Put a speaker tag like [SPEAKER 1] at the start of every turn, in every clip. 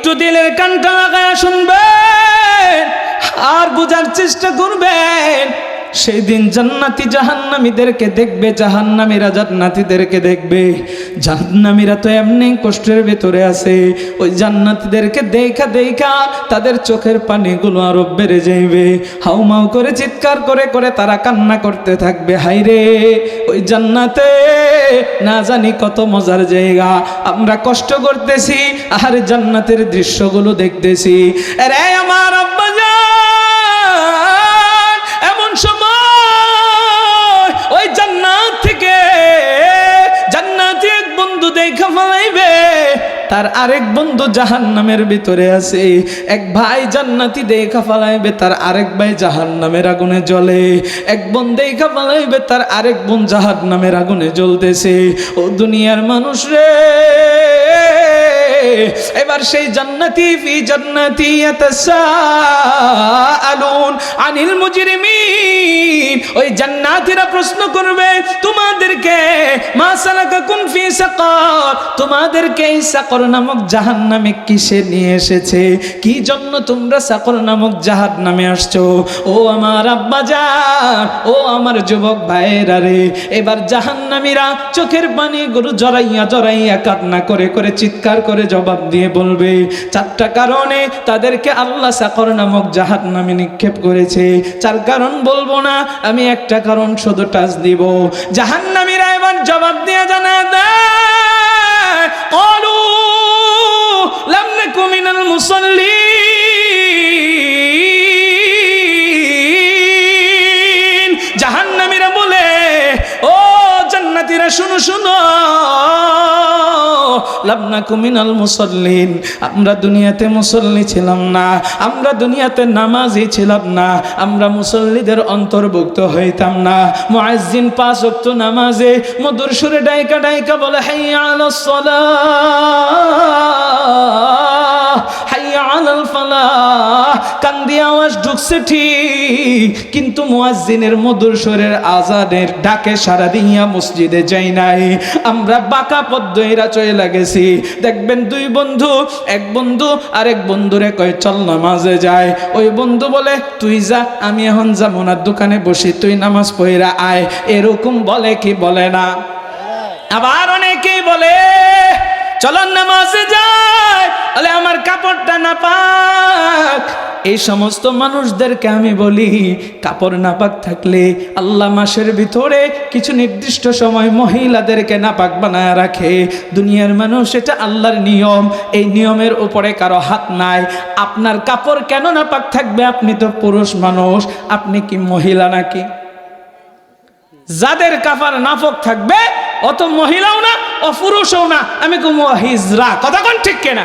[SPEAKER 1] একটু দিলের কানটা লাগায়া শুনবেন আর বোঝার চেষ্টা করবেন। সেই দিন জান্নাতি জাহান্নামীদেরকে দেখবে, জাহান্নামীরা জান্নাতীদেরকে দেখবে। জাহান্নামীরা তো এমনি কষ্টের ভেতরে আছে, ওই জান্নাতীদেরকে দেখা দেখা তাদের চোখের পানিগুলো আরো বেড়ে যাইবে। হাউমাউ করে চিৎকার করে করে তারা কান্না করতে থাকবে, হায়রে ওই জান্নাতে না জানি কত মজার জায়গা, আমরা কষ্ট করতেছি আর জান্নাতের দৃশ্যগুলো দেখতেছি। আরে আমার আব্বা জান, এমন সময় ওই জান্নাত থেকে জান্নাতি এক বন্ধু দেখা ফেলাইবে, তার আরেক বন্ধু জাহান্নামের ভিতরে আছে। এক ভাই জান্নাতি দেখা ফেলাইবে, তার আরেক ভাই জাহান্নামের আগুনে জ্বলে। এক বোন দেখা ফেলাইবে, তার আরেক বোন জাহান্নামের আগুনে জ্বলতেছে। ও দুনিয়ার মানুষ রে, এবার সেই জান্নাতি ফি জান্নাতি ইয়াতাসাআলুন আনিল মুজরিমিন, ওই জান্নাতীরা প্রশ্ন করবে তোমাদেরকে, মা সালাকাকুম ফি সাকার, তোমাদেরকে এই সাকর নামক জাহান্নামে কিসে নিয়ে এসেছে, কি জন্য তোমরা সাকর নামক জাহান্নামে আসছো? ও আমার আব্বা জান, ও আমার যুবক ভাইয়েরা রে, এবার জাহান্নামীরা চোখের পানিগুলো জড়াইয়া জড়াইয়া কান্না করে করে চিৎকার করে জবাব দিয়ে বলবে, চারটা কারণে তাদেরকে আল্লাহ সাকর নামক জাহান্নামে নিক্ষেপ করেছে। চার কারণ বলবো না, আমি একটা কারণ শুধু টাচ দিব। জাহান্নামীরা এবার জবাব দিয়ে জানা দেয়, ক্বালু লাম নাকু মিনাল মুসাল্লিন। জাহান্নামীরা বলে, ও জান্নাতীরা শুনো শুনো, লাম নাকু মিনাল মুসাল্লিন, আমরা দুনিয়াতে মুসল্লি ছিলাম না, আমরা দুনিয়াতে নামাজি ছিলাম না, আমরা মুসল্লিদের অন্তর্ভুক্ত হইতাম না। মুয়াজ্জিন 5 ওয়াক্ত নামাজে মধুর সুরে ডাইকা ডাইকা বলে, হাইয়া আলাস সালাহ হাইয়া আলাল ফালাহ, কান দিয়ে আওয়াজ ঢুকছে ঠিক, কিন্তু মুয়াজ্জিনের মধুর সুরের আজানের ডাকে সারা দিয়া মসজিদে যাই নাই, আমরা বাঁকা পথ ধইরা চলে গেছি। দেখবেন দুই বন্ধু, এক বন্ধু আরেক বন্ধুরে কয় চল নামাজে যায়, ওই বন্ধু বলে তুই যা, আমি এখন যাবো না, দোকানে বসি, তুই নামাজ পড়া আয়। এরকম বলে কি বলে না? আবার অনেকেই বলে চলো নামাজে যায়, বলে আমার কাপড়টা নাপাক। এই সমস্ত মানুষদেরকে আমি বলি, কাপড় নাপাক থাকলে আল্লাহ মাসের ভিতরে কিছু নির্দিষ্ট সময় মহিলাদেরকে নাপাক বানায় রাখে। দুনিয়ার মানুষ, এটা আল্লাহর নিয়ম, এই নিয়মের উপরে কারো হাত নাই। আপনার কাপড় কেন নাপাক থাকবে? আপনি তো পুরুষ মানুষ, আপনি কি মহিলা নাকি? যাদের কাপড় নাপাক থাকবে অত মহিলাও না ও পুরুষও না, আমি কুমু হিজরা, কথা কোন ঠিক কেনা?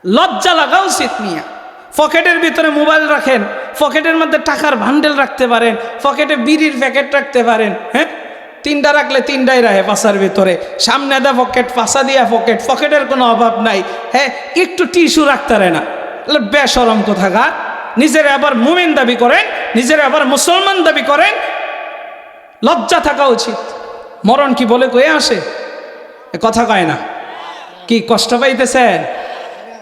[SPEAKER 1] লজ্জা লাগা উচিত নিয়া। পকেটের ভিতরে মোবাইল রাখেন, পকেটের মধ্যে টাকার বান্ডেল রাখতে পারেন, পকেটে বিড়ির প্যাকেট রাখতে পারেন, হ্যাঁ, 3টা রাখলে 3টাই রাখে পাশার ভিতরে, সামনে দা পকেট, পাশা দিয়া পকেট, পকেটের কোনো অভাব নাই। হ্যাঁ, একটু টিস্যু রাখতে পারে না, বেশরম কোথাকার। নিজের আবার মুমিন দাবি করেন, নিজের আবার মুসলমান দাবি করেন, লজ্জা থাকা উচিত। মরণ কি বলে কয়ে আসে? কথা কয় না, কি কষ্ট পাইতেছেন?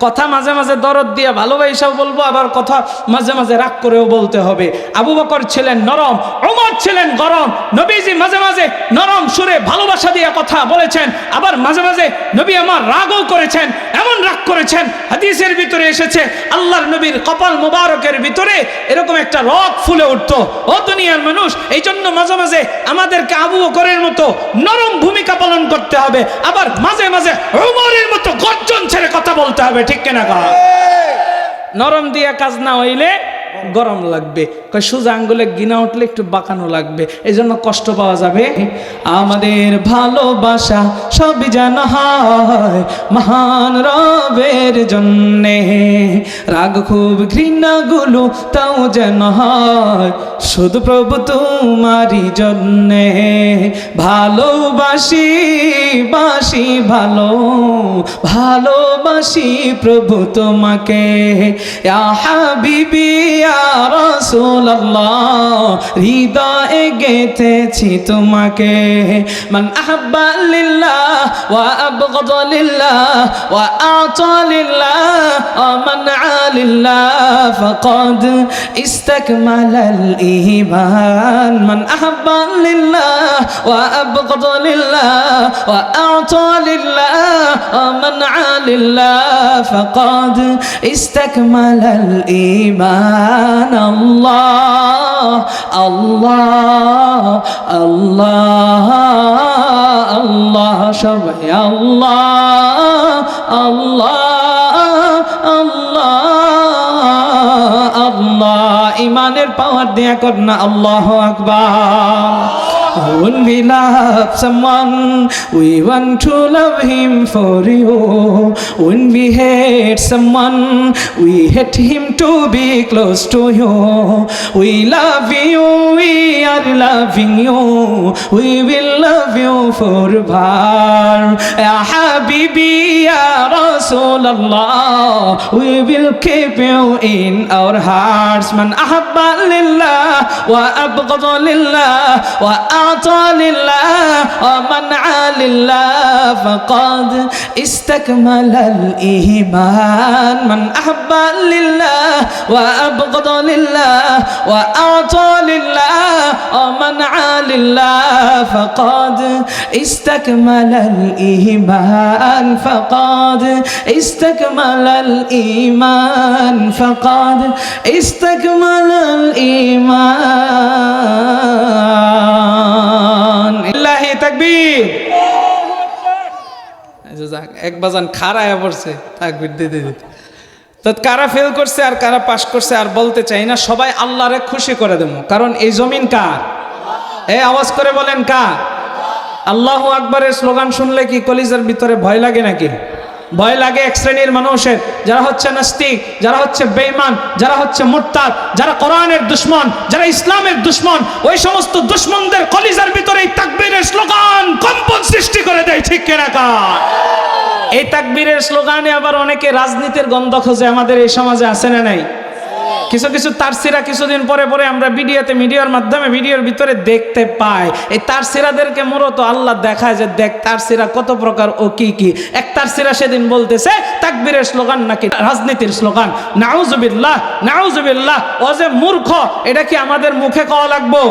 [SPEAKER 1] কথা মাঝে মাঝে দরদ দিয়ে ভালোবাসাও বলবো, আবার কথা মাঝে মাঝে রাগ করেও বলতে হবে। আবু বকর ছিলেন নরম, ওমর ছিলেন গরম। নবীজি মাঝে মাঝে নরম সুরে ভালোবাসা দিয়ে কথা বলেছেন, আবার মাঝে মাঝে নবী আমার রাগও করেছেন। এমন রাগ করেছেন, হাদিসের ভিতরে এসেছে আল্লাহর নবীর কপাল মোবারকের ভিতরে এরকম একটা রগ ফুলে উঠতো। ও দুনিয়ার মানুষ, এই জন্য মাঝে মাঝে আমাদেরকে আবু বকরের মতো নরম ভূমিকা পালন করতে হবে, আবার মাঝে মাঝে ওমরের মতো গর্জন ছেড়ে কথা বলতে হবে, ঠিক কিনা? নরম দিয়া কাজ না হইলে গরম লাগবে, সোজা আঙ্গুলে গিনা উঠলে একটু বাঁকানো লাগবে, এই জন্য কষ্ট পাওয়া যাবে। আমাদের ভালোবাসা সবই যেন হয় মহান রবের জন্যে, রাগ খুব ঘৃণাগুলো তাও যেন হয় শুধু প্রভু তোমারই জন্যে। ভালোবাসি বাসি ভালো, ভালোবাসি প্রভু তোমাকে, ইয়া হাবিবি ইয়া রাসূলুল্লাহ হৃদয়ে গেথেছি তোমাকে মান আহাব্বা লিল্লাহ ওয়া আবগাদা লিল্লাহ ওয়া আ'তা লিল্লাহ ওয়া মানআ লিল্লাহ ফাকাদ ইসতাকমালাল ঈমান মান আহাব্বা লিল্লাহ ওয়া আবগাদা লিল্লাহ ওয়া আ'তা লিল্লাহ ওয়া মানআ লিল্লাহ ফাকাদ ইসতাকমালাল ঈমান আল্লাহ আল্লাহ আল্লাহ আল্লাহ সবাই আল্লাহ আল্লাহ আল্লাহ আল্লাহ ইমানের পাওয়ার দিয়া কর না আল্লাহু আকবার When we love someone, we want to love him for you. When we hate someone, we hate him to be close to you. We love you, we are loving you. We will love you forever. Ya Habibi, Ya Rasulallah, we will keep you in our hearts. Man ahabba lillah wa abghada lillah wa أعطى لله ومنع لله فقد استكمل الإيمان من أحب لله وأبغض لله وأعطى لله ومنع لله فقد استكمل الإيمان فقد استكمل الإيمان فقد استكمل الإيمان ইল্লাহি তাকবীর এক বাজান খাড়ায় পড়ছে তাকবীর দিতে দিতে তো কারা fail করছে আর কারা পাস করছে আর বলতে চাই না সবাই আল্লাহরে খুশি করে দেবো কারণ এই জমিন কার এই আওয়াজ করে বলেন কার আল্লাহু আকবারের স্লোগান শুনলে কি কলিজার ভিতরে ভয় লাগে নাকি ভয় লাগে এক শ্রেণীর মানুষের যারা হচ্ছে নাস্তিক যারা হচ্ছে বেঈমান যারা হচ্ছে মুরতাদ যারা কোরআনের দুশমন যারা ইসলামের দুশমন ওই সমস্ত দুশমনদের কলিজার ভিতরে এই তাকবীরের স্লোগান কম্পন সৃষ্টি করে দেয় ঠিক কিনা কার এই তাকবীরের স্লোগানে আবার অনেকে রাজনীতির গন্ধ খোঁজে আমাদের এই সমাজে আছে না নাই কিছু কিছু তারসিরা কিছুদিন পরে পরে আমরা মিডিয়ার মাধ্যমে ভিডিওর ভিতরে দেখতে পাই এই তারসিরাদেরকে মূলত আল্লাহ দেখায় যে দেখ তারসিরা কত প্রকার ও কি কি এক তারসিরা সেদিন বলতেছে তাকবীরের স্লোগান নাকি রাজনীতির স্লোগান নাউজুবিল্লাহ নাউজুবিল্লাহ ও যে মূর্খ এটা কি আমাদের মুখে কওয়া লাগবো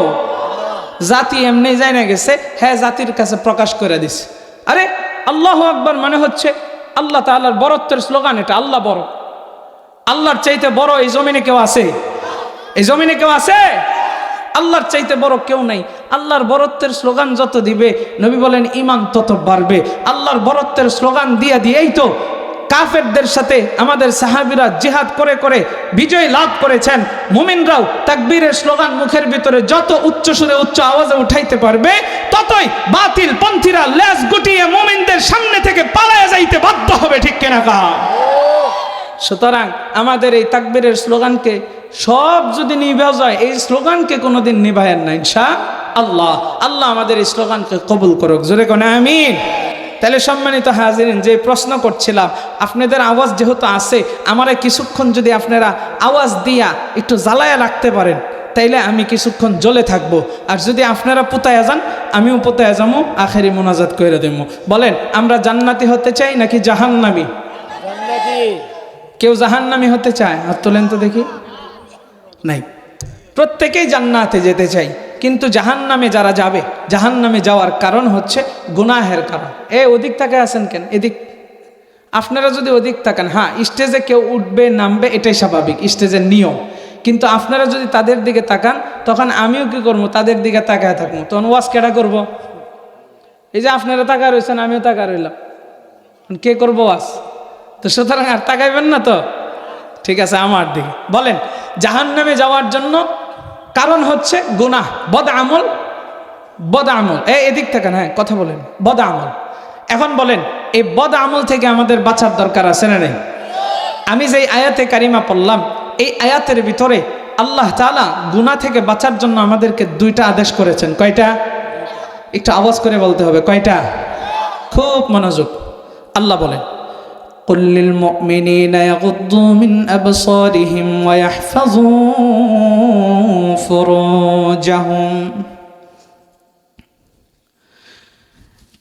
[SPEAKER 1] জাতি এমনি যায় না গেছে হ্যাঁ জাতির কাছে প্রকাশ করে দিছে আরে আল্লাহু আকবার মানে হচ্ছে আল্লাহ তাআলার বরত্বের স্লোগান এটা আল্লাহ বড় আল্লাহর চাইতে বড় এই জমিনে কেউ আছে এই জমিনে কেউ আছে আল্লাহর চাইতে বড় কেউ নাই আল্লাহর বরত্বের স্লোগান যত দিবে নবী বলেন ঈমান তত বাড়বে আল্লাহর বরত্বের স্লোগান দিয়েই তো কাফেরদের সাথে আমাদের সাহাবীরা জিহাদ করে করে বিজয় লাভ করেছেন মুমিনরাও তাকবীরের স্লোগান মুখের ভিতরে যত উচ্চ সুরে উচ্চ আওয়াজে উঠাইতে পারবে ততই বাতিল পন্থীরা লেজ গুটিয়ে মুমিনদের সামনে থেকে পালায়া যাইতে বাধ্য হবে ঠিক কিনা কা সুতরাং আমাদের এই তাকবীরের স্লোগানকে সব যদি নিভাও যায় এই স্লোগানকে কোনোদিন নিভায়েন না ইনশাআল্লাহ আল্লাহ আমাদের এই স্লোগানকে কবুল করুক জোরে কোন আমিন তাহলে সম্মানিত হাজিরিন যে প্রশ্ন করছিলাম আপনাদের আওয়াজ যেহেতু আছে আমারে কিছুক্ষণ যদি আপনারা আওয়াজ দিয়া একটু জ্বালায়া রাখতে পারেন তাইলে আমি কিছুক্ষণ জ্বলে থাকবো আর যদি আপনারা পুতায়া যান আমিও পুতায়া যাবো আখেরি মোনাজাত করে দেব বলেন আমরা জান্নাতি হতে চাই নাকি জাহান্নামী কেউ জাহান্নামী হতে চায় হাত তোলেন তো দেখি নাই প্রত্যেকেই জান্নাতে যেতে চাই কিন্তু জাহান্নামে যারা যাবে জাহান্নামে যাওয়ার কারণ হচ্ছে গুনাহের কারণ ওদিক তাকে আছেন কেন এদিক আপনারা যদি ওদিক তাকান হ্যাঁ স্টেজে কেউ উঠবে নামবে এটাই স্বাভাবিক স্টেজের নিয়ম কিন্তু আপনারা যদি তাদের দিকে তাকান তখন আমিও কি করবো তাদের দিকে তাকায় থাকবো তখন ওয়াজ কেডা করবো এই যে আপনারা তাকা রয়েছেন আমিও তাকা রইলাম কে করবো ওয়াজ তো সুতরাং আর তাকাইবেন না তো ঠিক আছে আমার দিকে বলেন জাহান্নামে যাওয়ার জন্য কারণ হচ্ছে গুনাহ বদ আমল এদিক থেকে হ্যাঁ কথা বলেন বদ আমল এখন বলেন এই বদ আমল থেকে আমাদের বাঁচার দরকার আছে না নেই আমি যে আয়াতে কারিমা পড়লাম এই আয়াতের ভিতরে আল্লাহ তাআলা গুনাহ থেকে বাঁচার জন্য আমাদেরকে দুইটা আদেশ করেছেন কয়টা একটু আওয়াজ করে বলতে হবে কয়টা খুব মনোযোগ আল্লাহ বলেন قل للمؤمنين يغضوا من أبصارهم ويحفظوا فروجهم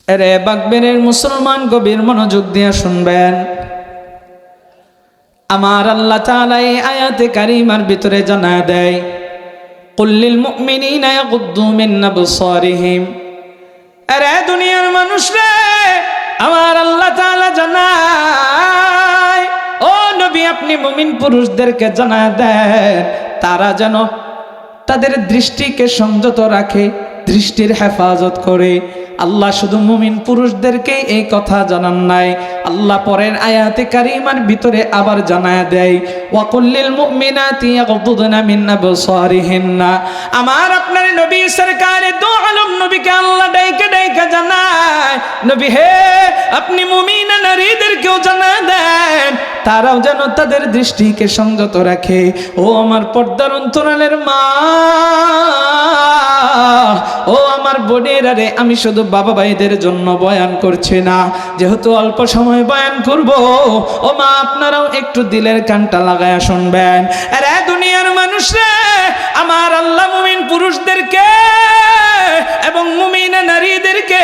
[SPEAKER 1] এরে বাগবেনের মুসলমান গভীর মনোযোগ দিয়ে শুনবেন। আমার আল্লাহ তাআলা এই আয়াতে কারিমার ভিতরে জানায় দেয়, কুল লিল মুমিনিনা ইয়াগুদ্দু মিন আবসারিহিম। আরে দুনিয়ার মানুষ রে, আমার আল্লাহ তাআলা জানায়, ও নবী আপনি মুমিন পুরুষদেরকে জানায় দেন তারা যেন তাদের দৃষ্টিকে সংযত রাখে, দৃষ্টির হেফাজত করে। আল্লাহ শুধু মুমিন পুরুষদেরকে এই কথা জানান নাই, আল্লাহ পরের আয়াতে কারিমার ভিতরে আবার জানায় দেয়, ওয়া কুল্লিল মুমিনাতি ইয়াগুদুনা মিন আবসারিহিন্না। আমার আপনার নবী সরকারে দো আলম নবীকে আল্লাহ ডাইকা ডাইকা জানায়, নবী হে আপনি মুমিনা নারীদেরকেও জানায় দেন তারাও যেন তাদের দৃষ্টিকে সংযত রাখে। ও আমার পর্দার অন্তরালের মা, ও আমার বোনেরা রে, আমি শুধু বাবা ভাইদের জন্য বয়ান করছি না, যেহেতু অল্প সময় বয়ান করব, ও মা আপনারাও একটু দিলের কানটা লাগায়া শুনবেন। আরে দুনিয়ার মানুষ রে, আমার আল্লাহ মুমিন পুরুষদেরকে এবং মুমিনা নারীদেরকে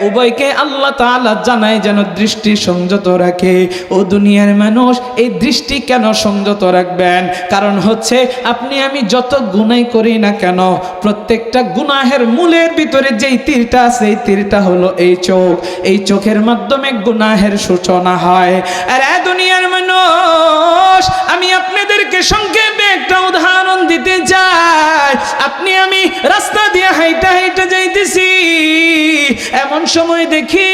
[SPEAKER 1] উভয়কে আল্লাহ তাআলা জানায় যেন দৃষ্টি সংযত রাখে। ও দুনিয়ার মানুষ, এই দৃষ্টি কেন সংযত রাখবেন? কারণ হচ্ছে আপনি আমি যত গুনাহ করি না কেন, প্রত্যেকটা গুনাহের মূলের ভিতরে যেই তীরটা আছে, এই তীরটা হলো এই চোখ। এই চোখের মাধ্যমে গুনাহের সূচনা হয়। আর দুনিয়ার মানুষ, আমি আপনাদেরকে সংক্ষেপে একটা উদাহরণ দিতে চাই। আপনি আমি রাস্তা দিয়ে হাইটা হাইটা যাইতেছি, এমন সময় দেখি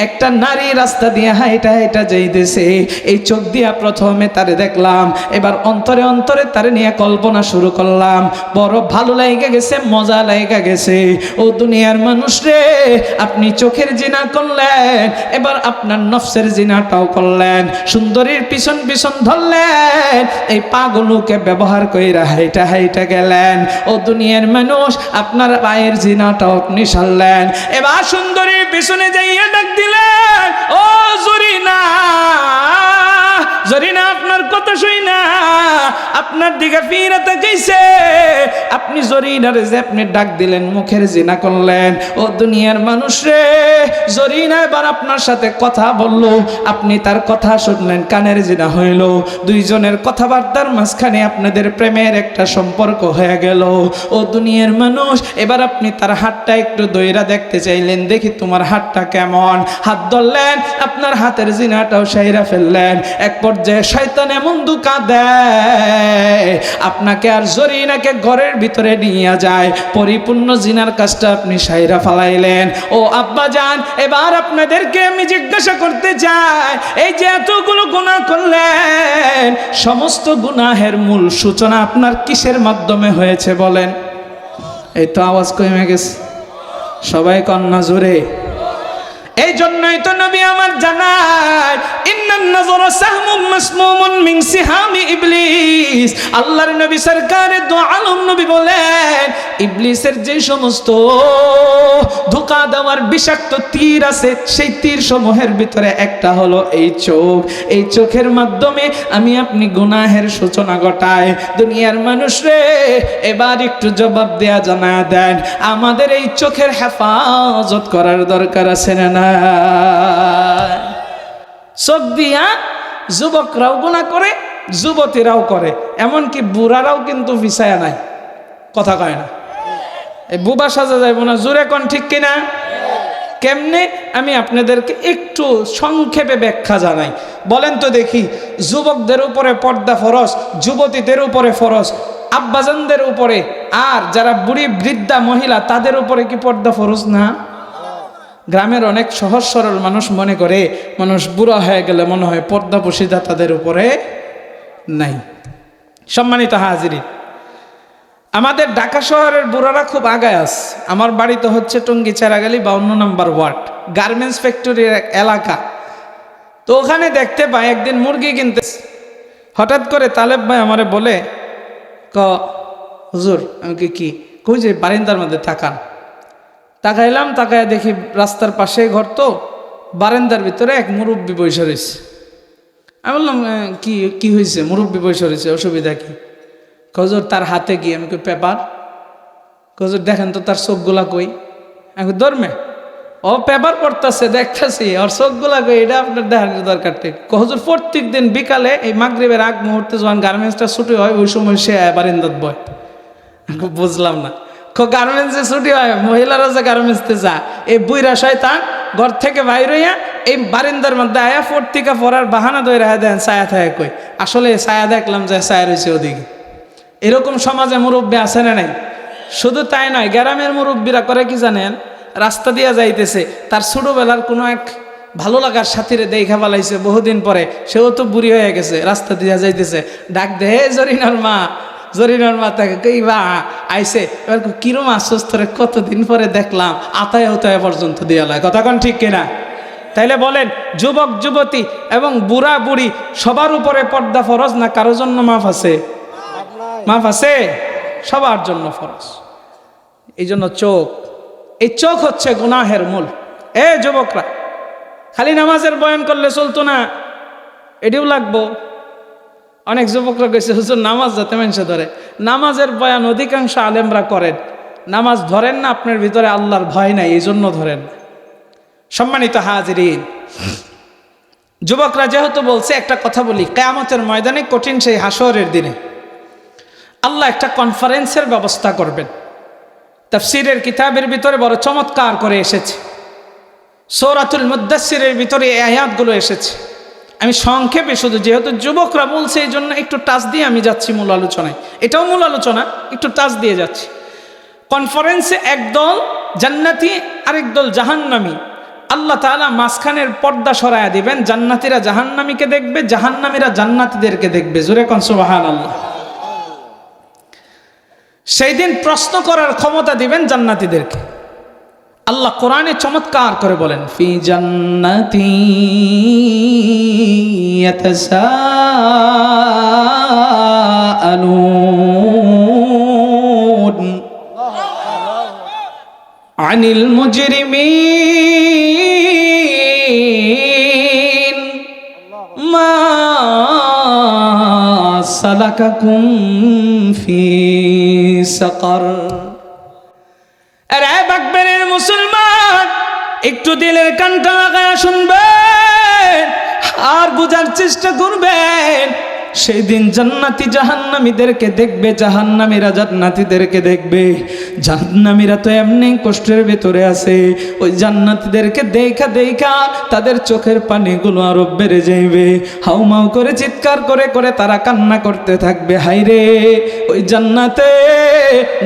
[SPEAKER 1] একটা নারী রাস্তা দিয়ে হাইটা হাইটা যাইতেছে। এই চোখ দিয়া প্রথমে তারে দেখলাম, এবার অন্তরে অন্তরে তারে নিয়ে কল্পনা শুরু করলাম, বড় ভালো লাগা গেছে, মজা লাগা গেছে। ও দুনিয়ার মানুষ রে, আপনি চোখের জিনা করলেন, এবার আপনার নফসের জিনাটাও করলেন, সুন্দরীর পিছন পিছন ধরলেন, এই পাগুলোকে ব্যবহার কইরা হাইটা হাইটা গেলেন। ও দুনিয়ার মানুষ, আপনার পায়ের জিনাটাও আপনি সারলেন, এবার সুন্দরীর পিছনে যাইয়া ডাক দিলেন, ও জরিনা, জরিনা আপনার কথা শুই না, আপনার দিকে ফিরে তাকাইছে। আপনি জরিনার যে আপনি ডাক দিলেন, মুখের জিনা করলেন। ও দুনিয়ার মানুষ রে, জরিনা এবার আপনার সাথে কথা বলল, আপনি তার কথা শুনলেন, কানের জিনা হইল। দুইজনের কথাবার্তার মাঝখানে আপনাদের প্রেমের একটা সম্পর্ক হয়ে গেল। ও দুনিয়ার মানুষ, এবার আপনি তার হাতটা একটু দইরা দেখতে চাইলেন, দেখি তোমার হাতটা কেমন। হাত ধরলেন, আপনার হাতের জিনাটাও সাইরা ফেললেন। এক পর্যায়ে শয়তান এমন ধোঁকা দেয়, আপনাকে আর জরিনাকে ঘরের ভিতরে নিয়ে যায়, পরিপূর্ণ জিনার কাজটা আপনি সাইরা ফালাইলেন। ও আব্বা জান, এবার আপনাদেরকে আমি জিজ্ঞাসা করতে চাই, এই যে এতগুলো গুনাহ করলেন, সমস্ত গুনাহের মূল সূচনা আপনার কিসের মাধ্যমে হয়েছে বলেন? এই তো আওয়াজ কমে গেছে, সবাই কন্যা জোরে। এই জন্যই তো নবী আমার জানায়, ইন্নান নাযরা সাহমুম মাসমুমুন মিন সিহামি ইবলিস। আল্লাহর নবী সরকারে দো আলম নবী বলেন, ইবলিসের যে সমস্ত ধোঁকা দেওয়ার বিষাক্ত তীর আছে, সেই তীর সমূহের ভিতরে একটা হলো এই চোখ। এই চোখের মাধ্যমে আমি আপনি গুনাহের সূচনা ঘটায়। দুনিয়ার মানুষ রে, এবার একটু জবাব দেয়া জানা দেন, আমাদের এই চোখের হেফাজত করার দরকার আছে না? চোখ দিয়া যুবকরাও গুনাহ করে, যুবতীরাও করে, এমনকি বুড়ারাও কিন্তু পিছায়া নাই, কথা কয় না। এই বুবা সাজা যাইব না, জোরে কোন ঠিক কিনা? কেমনে? আমি আপনাদেরকে একটু সংক্ষেপে ব্যাখ্যা জানাই। বলেন তো দেখি, যুবকদের উপরে পর্দা ফরজ, যুবতীদের উপরে ফরজ, আব্বাজানদের উপরে, আর যারা বুড়ি বৃদ্ধা মহিলা তাদের উপরে কি পর্দা ফরজ না? গ্রামের অনেক সহজ সরল মানুষ মনে করে মানুষ বুড়া হয়ে গেলে মনে হয় পর্দা পশিদা তাদের উপরে নাই। সম্মানিত হাজিরিন, আমাদের ঢাকা শহরের বুড়ারা খুব আগায় আছে। আমার বাড়ি তো হচ্ছে টঙ্গী চেরাগালি 52 নম্বর ওয়ার্ড, গার্মেন্টস ফ্যাক্টরির এলাকা। তো ওখানে দেখতে পাই একদিন মুরগি কিনতে, হঠাৎ করে তালেব ভাই আমারে বলে, হুজুর, আমি কি কই যে বারিন্দার মধ্যে তাকান। তাকাইলাম, তাকায় দেখি রাস্তার পাশে ঘর, তো বারান্দার ভিতরে এক মুরব্বী বসে রয়েছে। আমি বললাম কি কি হয়েছে? মুরব্বী বসে রয়েছে, অসুবিধা কি? হুজুর তার হাতে গিয়ে আমি কই পেপার। হুজুর দেখেন তো তার চোখগুলা কই। আমি ধর্মে ও পেপার পড়তেছে, দেখতেছি ওর চোখগুলা কই, এটা আপনার দেখার দরকার নেই। হুজুর প্রত্যেক দিন বিকালে এই মাগরিবের আগ মুহূর্তে যখন গার্মেন্টসটা ছুটি হয় ওই সময় সে বারান্দাত বয়। আমি বুঝলাম না, গার্মেন্টসে ছুটি হয় মহিলারা যে গার্মেন্টসে যা, এই বুইরা শয়তান ঘর থেকে বাইর হইয়া এই বারিন্দার মধ্যে আয়া পত্রিকা পড়ার বাহানা দইরা দেন ছায়া থায়া কই। আসলে ছায়া দেখলাম যে ছায়া রয়েছে ওদিকে। এরকম সমাজে মুরব্বী আছে না নাই? শুধু তাই নয়, গ্রামের মুরব্বীরা করে কি জানেন? রাস্তা দিয়া যাইতেছে, তার ছোটবেলার কোনো এক ভালো লাগার সাথীরে দেখা ফেলাইছে বহুদিন পরে, সেও তো বুড়ি হয়ে গেছে, রাস্তা দিয়া যাইতেছে, ডাক দে হে জরিনার মা। জরিনার মা তাকে কই বা আইসে, এবার কিরম আশ্বস্তরে কতদিন পরে দেখলাম, আতায় উতায় পর্যন্ত দিয়া লাগে। কথা কোন ঠিক কিনা? তাইলে বলেন, যুবক যুবতী এবং বুড়া বুড়ি সবার উপরে পর্দা ফরজ না কারোর জন্য মাফ আছে? মাফ আছে, সবার জন্য ফরজ। এই জন্য চোখ, এই চোখ হচ্ছে গুনাহের মূল। এ যুবকরা, খালি নামাজের বয়ান করলে চলতো না, এটিও লাগবো। অনেক যুবকরা গেছে হুজুর নামাজ যাতে মানুষে ধরে। নামাজের বয়ান অধিকাংশ আলেমরা করেন, নামাজ ধরেন না, আপনার ভিতরে আল্লাহর ভয় নাই, এই জন্য ধরেন। সম্মানিত হাজিরিন, যুবকরা যেহেতু বলছে, একটা কথা বলি, কিয়ামতের ময়দানে, কঠিন সেই হাসরের দিনে আল্লাহ একটা কনফারেন্সের ব্যবস্থা করবেন। তাফসীরের কিতাবের ভিতরে বড় চমৎকার করে এসেছে। সূরাতুল মুদ্দাসসিরের ভিতরে এই আয়াতগুলো এসেছে। আমি সংক্ষেপে, শুধু যেহেতু যুবকরা বলছে এই জন্য একটু টাচ দিয়ে আমি যাচ্ছি মূল আলোচনায়। এটাও মূল আলোচনা, একটু টাচ দিয়ে যাচ্ছি। কনফারেন্সে একদল জান্নাতি আরেক দল জাহান্নামী, আল্লাহ তাআলা মাঝখানের পর্দা সরায়া দিবেন। জান্নাতীরা জাহান্নামীকে দেখবে, জাহান্নামীরা জান্নাতীদেরকে দেখবে। জোরে কোন সুবহানাল্লাহ। সেই দিন প্রশ্ন করার ক্ষমতা দিবেন জান্নাতীদেরকে। আল্লাহ কোরআনে চমৎকার করে বলেন, ফি জান্নাতি ইয়াতাসাআলুন আনিল মুজরিমিন মা সালাকাকুম ফি সাকার। আরে বাকবেরের মুসলমান, একটু দিলের কানটা লাগায় শুনবেন আর বুঝার চেষ্টা করবেন। সেই দিন জান্নাতি জাহান্নামীদেরকে দেখবে, জাহান্নামীরা জান্নাতীদেরকে দেখবে। জাহান্নামীরা তো এমনি কষ্টের ভেতরে আছে, ওই জান্নাতীদেরকে দেখা দেখা তাদের চোখের পানিগুলো আরো বেড়ে যাইবে। হাউমাউ করে চিৎকার করে করে তারা কান্না করতে থাকবে, হায়রে ওই জান্নাতে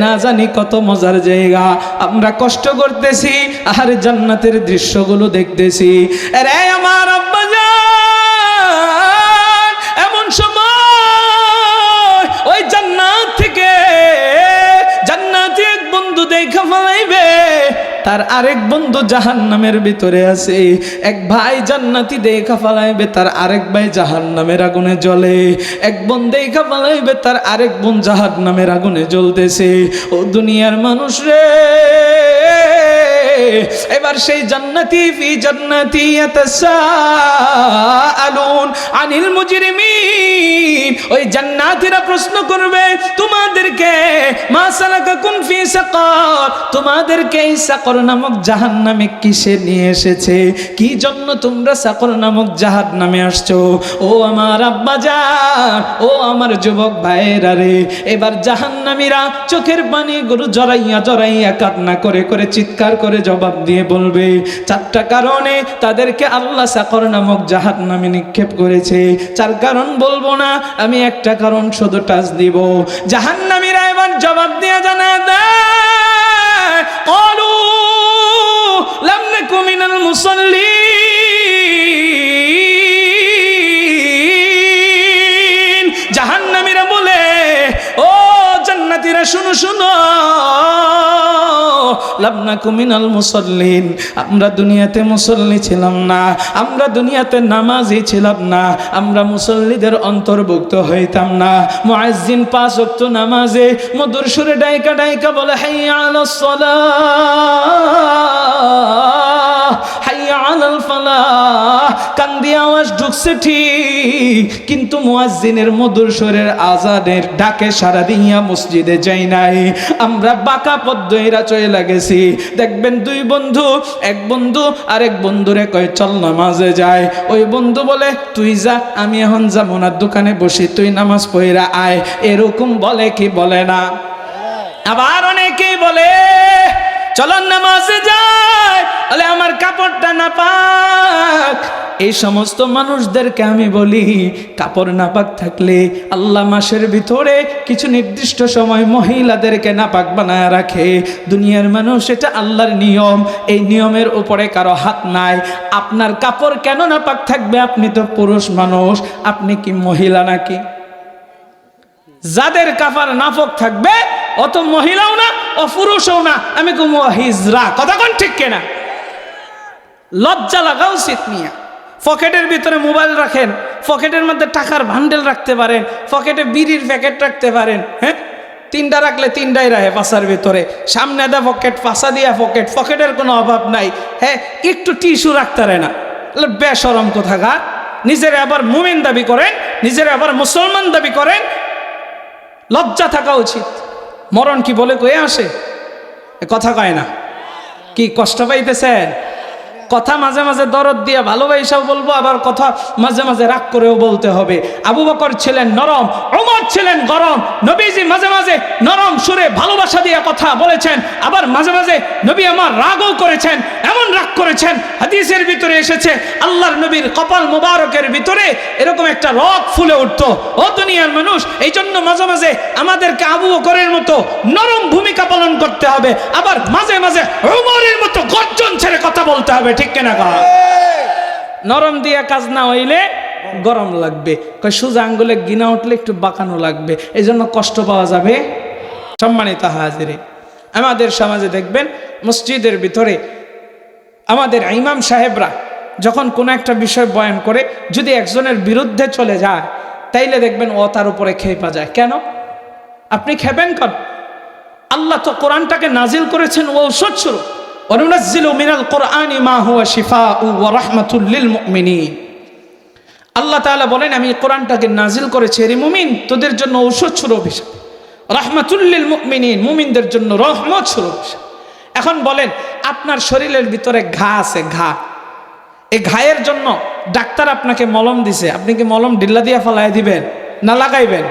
[SPEAKER 1] না জানি কত মজার জায়গা, আমরা কষ্ট করতেছি আর জান্নাতের দৃশ্যগুলো দেখতেছি। আরে আমার আব্বা জান, এমন সময় ওই জান্নাত থেকে জান্নাতি এক বন্ধু দেখা ফেলাইবে, তার আরেক বন্ধু জাহান্নামের ভিতরে আছে। এক ভাই জান্নাতি দেখা ফেলাইবে, তার আরেক ভাই জাহান্নামের আগুনে জ্বলে। এক বোন দেখা ফেলাইবে, তার আরেক বোন জাহান্নামের আগুনে জ্বলতেছে। ও দুনিয়ার মানুষ রে, এবার সেই জান্নাতি ফি জান্নাতি ইয়াতাসাআলুন আনিল মুজরিমিন, ওই জান্নাতীরা প্রশ্ন করবে তোমাদেরকে, মা সালাকাকুম ফি সাকার, তোমাদেরকে এই সাকর নামক জাহান্নামে কিসে নিয়ে এসেছে, কি জন্য তোমরা সাকর নামক জাহান্নামে আসছো? ও আমার আব্বা জান, ও আমার যুবক ভাইয়েরা রে, এবার জাহান্নামীরা চোখের পানিগুলো জড়াইয়া জড়াইয়া কান্না করে করে চিৎকার করে জবাব দিয়ে বলবে, চারটা কারণে তাদেরকে আল্লাহ সাকর নামক জাহান্নামে নিক্ষেপ করেছে। চার কারণ বলবো না, আমি একটা কারণ শুধু টাচ দিব। জাহান্নামীরা এবার জবাব দিয়ে জানা দেয়, ক্বালু লাম নাকু মিনাল মুসাল্লিন। জাহান্নামীরা বলে, ও জান্নাতীরা শুনো শুনো, লাম নাকু মিনাল মুসাল্লিন, আমরা দুনিয়াতে মুসল্লি ছিলাম না, আমরা দুনিয়াতে নামাজি ছিলাম না, আমরা মুসল্লিদের অন্তর্ভুক্ত হইতাম না। মুয়াজ্জিন 5 ওয়াক্ত নামাজে মধুর সুরে ডাইকা ডাইকা বলে, হাইয়া আলাস সালাহ, হাইয়া আলাল ফালাহ, কান দিয়ে আওয়াজ ঢুকছে ঠিক, কিন্তু মুয়াজ্জিনের মধুর স্বরের আজানের ডাকে সারা দিয়া মসজিদে যাই নাই। আমরা বাঁকা পথ ধইরা চলে গেছি। দেখবেন দুই বন্ধু, এক বন্ধু আরেক বন্ধুরে কয় চল নামাজে যায়। ওই বন্ধু বলে তুই যা, আমি এখন যাবো না, দোকানে বসি, তুই নামাজ পড়া আয়। এরকম বলে কি বলে না? আবার অনেকেই বলে চলো নামাজে যায়, বলে আমার কাপড়টা নাপাক। এই সমস্ত মানুষদেরকে আমি বলি, কাপড় নাপাক থাকলে আল্লাহ মাসের ভিতরে কিছু নির্দিষ্ট সময় মহিলাদেরকে নাপাক বানায় রাখে। দুনিয়ার মানুষ, এটা আল্লাহর নিয়ম, এই নিয়মের উপরে কারো হাত নাই। আপনার কাপড় কেন নাপাক থাকবে? আপনি তো পুরুষ মানুষ, আপনি কি মহিলা নাকি? যাদের কাপড় নাপাক থাকবে অত মহিলাও না ও পুরুষও না, আমি কুমু হিজরা। কথা কোন ঠিক কিনা? লজ্জা লাগা উচিত নিয়া। পকেটের ভিতরে মোবাইল রাখেন, পকেটের মধ্যে টাকার বান্ডেল রাখতে পারেন, পকেটে বিড়ির প্যাকেট রাখতে পারেন। হ্যাঁ, তিনটা রাখলে তিনটাই রাখে পাশার ভিতরে, সামনে দা পকেট, পাশা দিয়া পকেট, পকেটের কোনো অভাব নাই। হ্যাঁ, একটু টিস্যু রাখতে পারে না, বেশরম কোথাকার। নিজের আবার মুমিন দাবি করেন, নিজের আবার মুসলমান দাবি করেন। লজ্জা থাকা উচিত। মরণ কি বলে কয়ে আসে? কথা কয় না। কি কষ্ট পাইতেছেন? কথা মাঝে মাঝে দরদ দিয়ে ভালোবাসাও বলবো, আবার কথা মাঝে মাঝে রাগ করেও বলতে হবে। আবু বকর ছিলেন নরম, ওমর ছিলেন গরম। নবীজি মাঝে মাঝে নরম সুরে ভালোবাসা দিয়ে কথা বলেছেন, আবার মাঝে মাঝে নবী আমার রাগও করেছেন। এমন রাগ করেছেন, হাদিসের ভিতরে এসেছে আল্লাহর নবীর কপাল মুবারকের ভিতরে এরকম একটা রগ ফুলে উঠতো। ও দুনিয়ার মানুষ, এই জন্য মাঝে মাঝে আমাদেরকে আবু বকরের মতো নরম ভূমিকা পালন করতে হবে, আবার মাঝে মাঝে ওমরের মতো গর্জন ছেড়ে কথা বলতে হবে। ঠিক কিনা? নরম দিয়া কাজ না হইলে গরম লাগবে, সোজা আঙ্গুলে গিনা উঠলে একটু বাঁকানো লাগবে, এই জন্য কষ্ট পাওয়া যাবে। সম্মানিত হাজিরিন, আমাদের সমাজে দেখবেন মসজিদের ভিতরে আমাদের ইমাম সাহেবরা যখন কোনো একটা বিষয় বয়ান করে, যদি একজনের বিরুদ্ধে চলে যায় তাইলে দেখবেন ও তার উপরে খেপা যায়। কেন? আপনি খেপেন কেন? আল্লাহ তো কোরআনটাকে নাজিল করেছেন ঔষধ স্বরূপ। ওয়ানুনাজ্জিলু মিনাল কুরআনি মা হুয়া শিফাউ ওয়া রাহমাতুল লিল মুমিনিন। আল্লাহ তাআলা বলেন, আমি কোরআনটাকে নাজিল করেছি রে মুমিন, তোদের জন্য ঔষধ স্বরূপ হিসেবে, রাহমাতুল লিল মুমিনিন, মুমিনদের জন্য রহমত স্বরূপ হিসেবে। এখন বলেন, আপনার শরীরের ভিতরে ঘা আছে, ঘা, এই ঘায়ের জন্য ডাক্তার আপনাকে মলম দিছে, আপনি কি মলম ঢিল্লা দিয়া ফেলায় দিবেন না লাগাইবেন?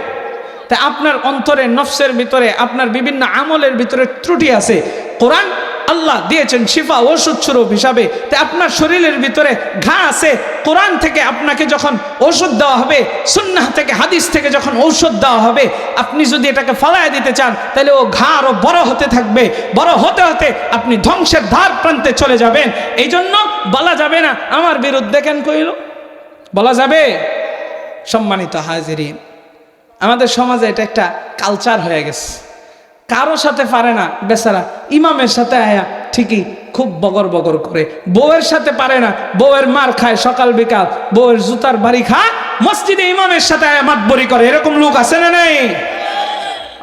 [SPEAKER 1] তা আপনার অন্তরে, নফসের ভিতরে, আপনার বিভিন্ন আমলের ভিতরে ত্রুটি আছে, কোরআন আল্লাহ দিয়েছেন শিফা, ওষুধ স্বরূপ হিসাবে। তা আপনার শরীরের ভিতরে ঘা আছে, কোরআন থেকে আপনাকে যখন ঔষধ দেওয়া হবে, সুন্নাহ থেকে, হাদিস থেকে যখন ঔষধ দেওয়া হবে, আপনি যদি এটাকে ফালায় দিতে চান তাহলে ও ঘা আরো বড় হতে থাকবে, বড় হতে হতে আপনি ধ্বংসের ধার প্রান্তে চলে যাবেন। এই জন্য বলা যাবে না আমার বিরুদ্ধে কেন কইল, বলা যাবে? সম্মানিত হাজিরিন, আমাদের সমাজে এটা একটা কালচার হয়ে গেছে। কারো সাথে পারে না বেচারা, ইমামের সাথে আয়া ঠিকই খুব বগর বগর করে, বউয়ের সাথে পারে না, বউয়ের মার খায় সকাল বিকাল, বউয়ের জুতার বাড়ি খায়, মসজিদে ইমামের সাথে আয়া মাতবরি করে। এরকম লোক আছে না নাই?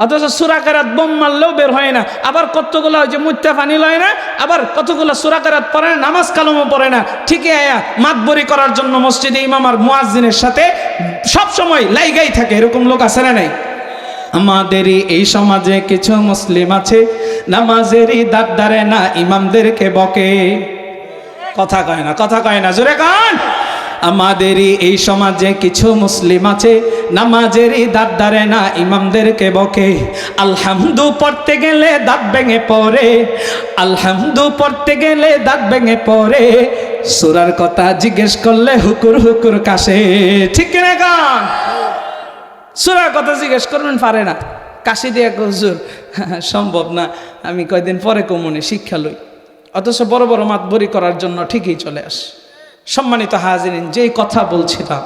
[SPEAKER 1] অথচ সূরা কেরাত বোম মারলেও বের হয় না। আবার কতগুলো ওই যে মুত্তা পানি লয় না, আবার কতগুলো সূরা কেরাত পড়ে না, নামাজ কালামও পড়ে না, ঠিকই আয়া মাতবরি করার জন্য মসজিদে ইমাম আর মুয়াজ্জিনের সাথে সব সময় লাইগাই থাকে। এরকম লোক আছে না নাই? আমাদেরই এই সমাজে কিছু মুসলিম আছে, নামাজেরই দাঁত দাঁড়ে না, ইমামদেরকে বকে। কথা কয় না, কথা কয় না, জোরে কান। আমাদেরই এই সমাজে কিছু মুসলিম আছে, নামাজেরই দাঁত দাঁড়ে না, ইমামদেরকে বকে। আলহামদু পড়তে গেলে দাঁত ভেঙে পড়ে, আলহামদু পড়তে গেলে দাঁত ভেঙে পড়ে, সূরার কথা জিজ্ঞেস করলে হুকুর হুকুর কাশে। ঠিক কিনা কান? সূরার কথা জিজ্ঞেস করবেন, পারে না, কাশি দিয়ে হুজুর সম্ভব না, আমি কয়দিন পরে কমনে শিক্ষা লই। অথচ বড় বড় মাতবরি করার জন্য ঠিকই চলে আসে। সম্মানিত হাজিরিন, যেই কথা বলছিলাম,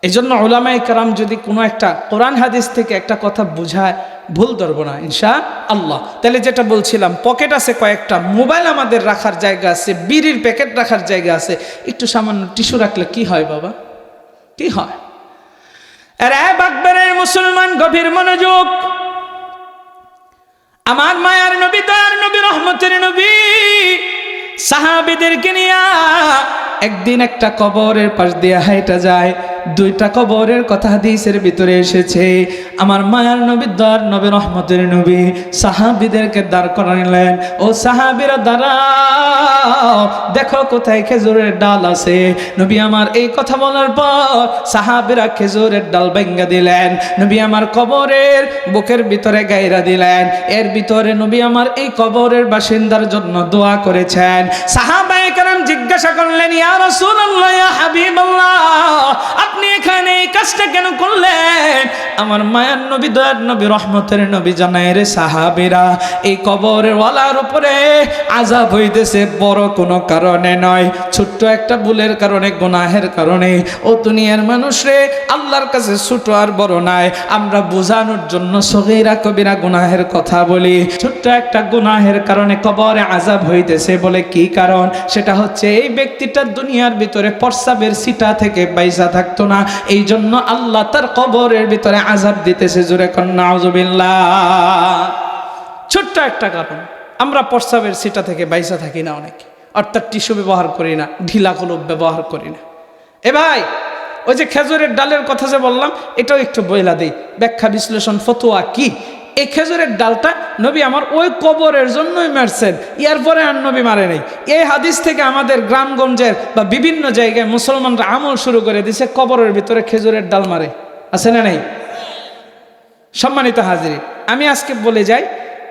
[SPEAKER 1] এই জন্য উলামায়ে কেরাম যদি কোনো একটা কোরআন হাদিস থেকে একটা কথা বুঝায়, ভুল ধরবো না ইনশাআল্লাহ। তাহলে যেটা বলছিলাম, পকেট আছে কয়েকটা, মোবাইল আমাদের রাখার জায়গা আছে, বিড়ির প্যাকেট রাখার জায়গা আছে, একটু সামান্য টিস্যু রাখলে কি হয় বাবা? কি হয়? আরে বাকবারের মুসলমান, গভীর মনোযোগ। আমার মায়ার নবী, দয়ার নবী, রহমতের নবী সাহাবীদেরকে নিয়ে একদিন একটা কবরের পাশ দিয়ে হাইটা যায়। দুইটা কবরের কথা হাদিসের ভিতরে এসেছে। আমার মায়ার নবী দর নবী রহমতের নবী সাহাবীদেরকে দাঁড় করালেন, ও সাহাবীরা দাঁড়াও, দেখো কোথায় খেজুরের ডাল আছে। নবী আমার এই কথা বলার পর সাহাবীরা খেজুরের ডাল ভেঙ্গা দিলেন, নবী আমার কবরের বুকের ভিতরে গায়রা দিলেন। এর ভিতরে নবী আমার এই কবরের বাসিন্দার জন্য দোয়া করেছেন। সাহাবায়ে কেরাম জিজ্ঞাসা করলেন, ইয়া রাসূলুল্লাহ, ইয়া হাবিবাল্লাহ, আপনি এখানে এই কাজটা কেন করলেন? আমার মায়ার নবী দয়ার নবী রহমতের নবী জানায়, রে সাহাবীরা, এই কবরের ওয়ালার উপরে আযাব হইতেছে বড় কোনো কারণে নয়, ছোট্ট একটা ভুলের কারণে, গুনাহের কারণে। ও দুনিয়ার মানুষ রে, আল্লাহর কাছে ছোট আর বড় নাই। আমরা বোঝানোর জন্য সগীরা কবিরা গুনাহের কথা বলি। ছোট্ট একটা গুনাহের কারণে কবরে আযাব হইতেছে বলে কি কারণ? সেটা হচ্ছে এই ব্যক্তিটা দুনিয়ার ভিতরে প্রস্রাবের ছিটা থেকে বাইসা থাকতো না, এই জন্য আল্লাহ তার কবরের ভিতরে আযাব দিতেছে। জোরে কোন নাউযুবিল্লাহ। ছোট্ট একটা কারণ, আমরা প্রস্রাবের ছিটা থেকে বাইসা থাকি না অনেকে, অর্থাৎ টিস্যু ব্যবহার করি না, ঢিলা কলপ ব্যবহার করি না। এ ভাই, ওই যে খেজুরের ডালের কথা যে বললাম, এটাও একটু বইলা দেই, ব্যাখ্যা বিশ্লেষণ ফতোয়া কি। এই খেজুরের ডালটা নবী আমার ওই কবরের জন্যই মারছেন, এরপরে আর নবী মারে নাই। এই হাদিস থেকে আমাদের গ্রামগঞ্জের বা বিভিন্ন জায়গায় মুসলমানরা আমল শুরু করে দিছে, কবরের ভিতরে খেজুরের ডাল মারে, আছে না নাই? সম্মানিত হাজির, আমি আজকে বলে যাই,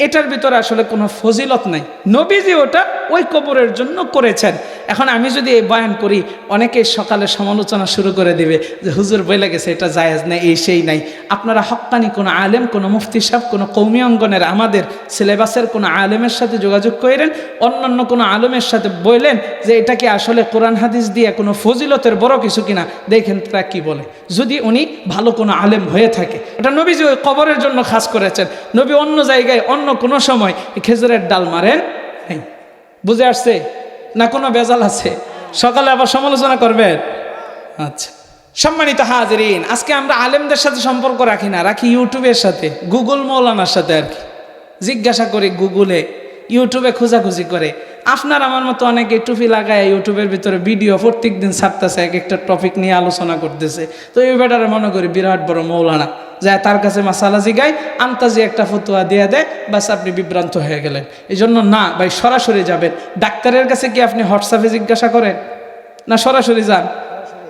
[SPEAKER 1] এটার ভিতরে আসলে কোনো ফজিলত নাই। নবীজি ওটা ওই কবরের জন্য করেছেন। এখন আমি যদি এই বয়ান করি, অনেকে সকালে সমালোচনা শুরু করে দিবে যে হুজুর বলে গেছে এটা জায়েজ নাই, এই সেই নাই। আপনারা হক্কানি কোনো আলেম, কোনো মুফতি সাহেব, কোনো কওমি অঙ্গনের আমাদের সিলেবাসের কোনো আলেমের সাথে যোগাযোগ করেন, অন্যান্য কোনো আলেমের সাথে বললেন যে এটা কি আসলে কোরআন হাদিস দিয়ে কোনো ফজিলতের বড় কিছু কিনা, দেখেন তারা কি বলে। যদি উনি ভালো কোনো আলেম হয়ে থাকে, এটা নবীজি ওই কবরের জন্য খাস করেছেন। নবী অন্য জায়গায় অন্য কোনো সময় খেজুরের ডাল মারেন নাই। বুঝে আসছে না? কোনো বেজাল আছে? সকালে আবার সমালোচনা করবেন? আচ্ছা, সম্মানিত হাজিরিন, আজকে আমরা আলেমদের সাথে সম্পর্ক রাখি না, রাখি ইউটিউবের সাথে, গুগল মৌলানার সাথে আর কি। জিজ্ঞাসা করি গুগলে, ইউটিউবে খোঁজাখুঁজি করে। আপনার আমার মতো অনেকে টুপি লাগায় ইউটিউবের ভিতরে ভিডিও প্রত্যেক দিন ছাপতেছে, এক একটা টপিক নিয়ে আলোচনা করতেছে। তো এই ব্যাটারে মনে করি বিরাট বড় মৌলানা, যায় তার কাছে মাসালা জিগায়, আন্তাজি একটা ফতোয়া দিয়ে দেয়, বাস আপনি বিভ্রান্ত হয়ে গেলেন। এই জন্য না ভাই, সরাসরি যাবেন। ডাক্তারের কাছে কি আপনি হোয়াটসঅ্যাপে জিজ্ঞাসা করেন না সরাসরি যান?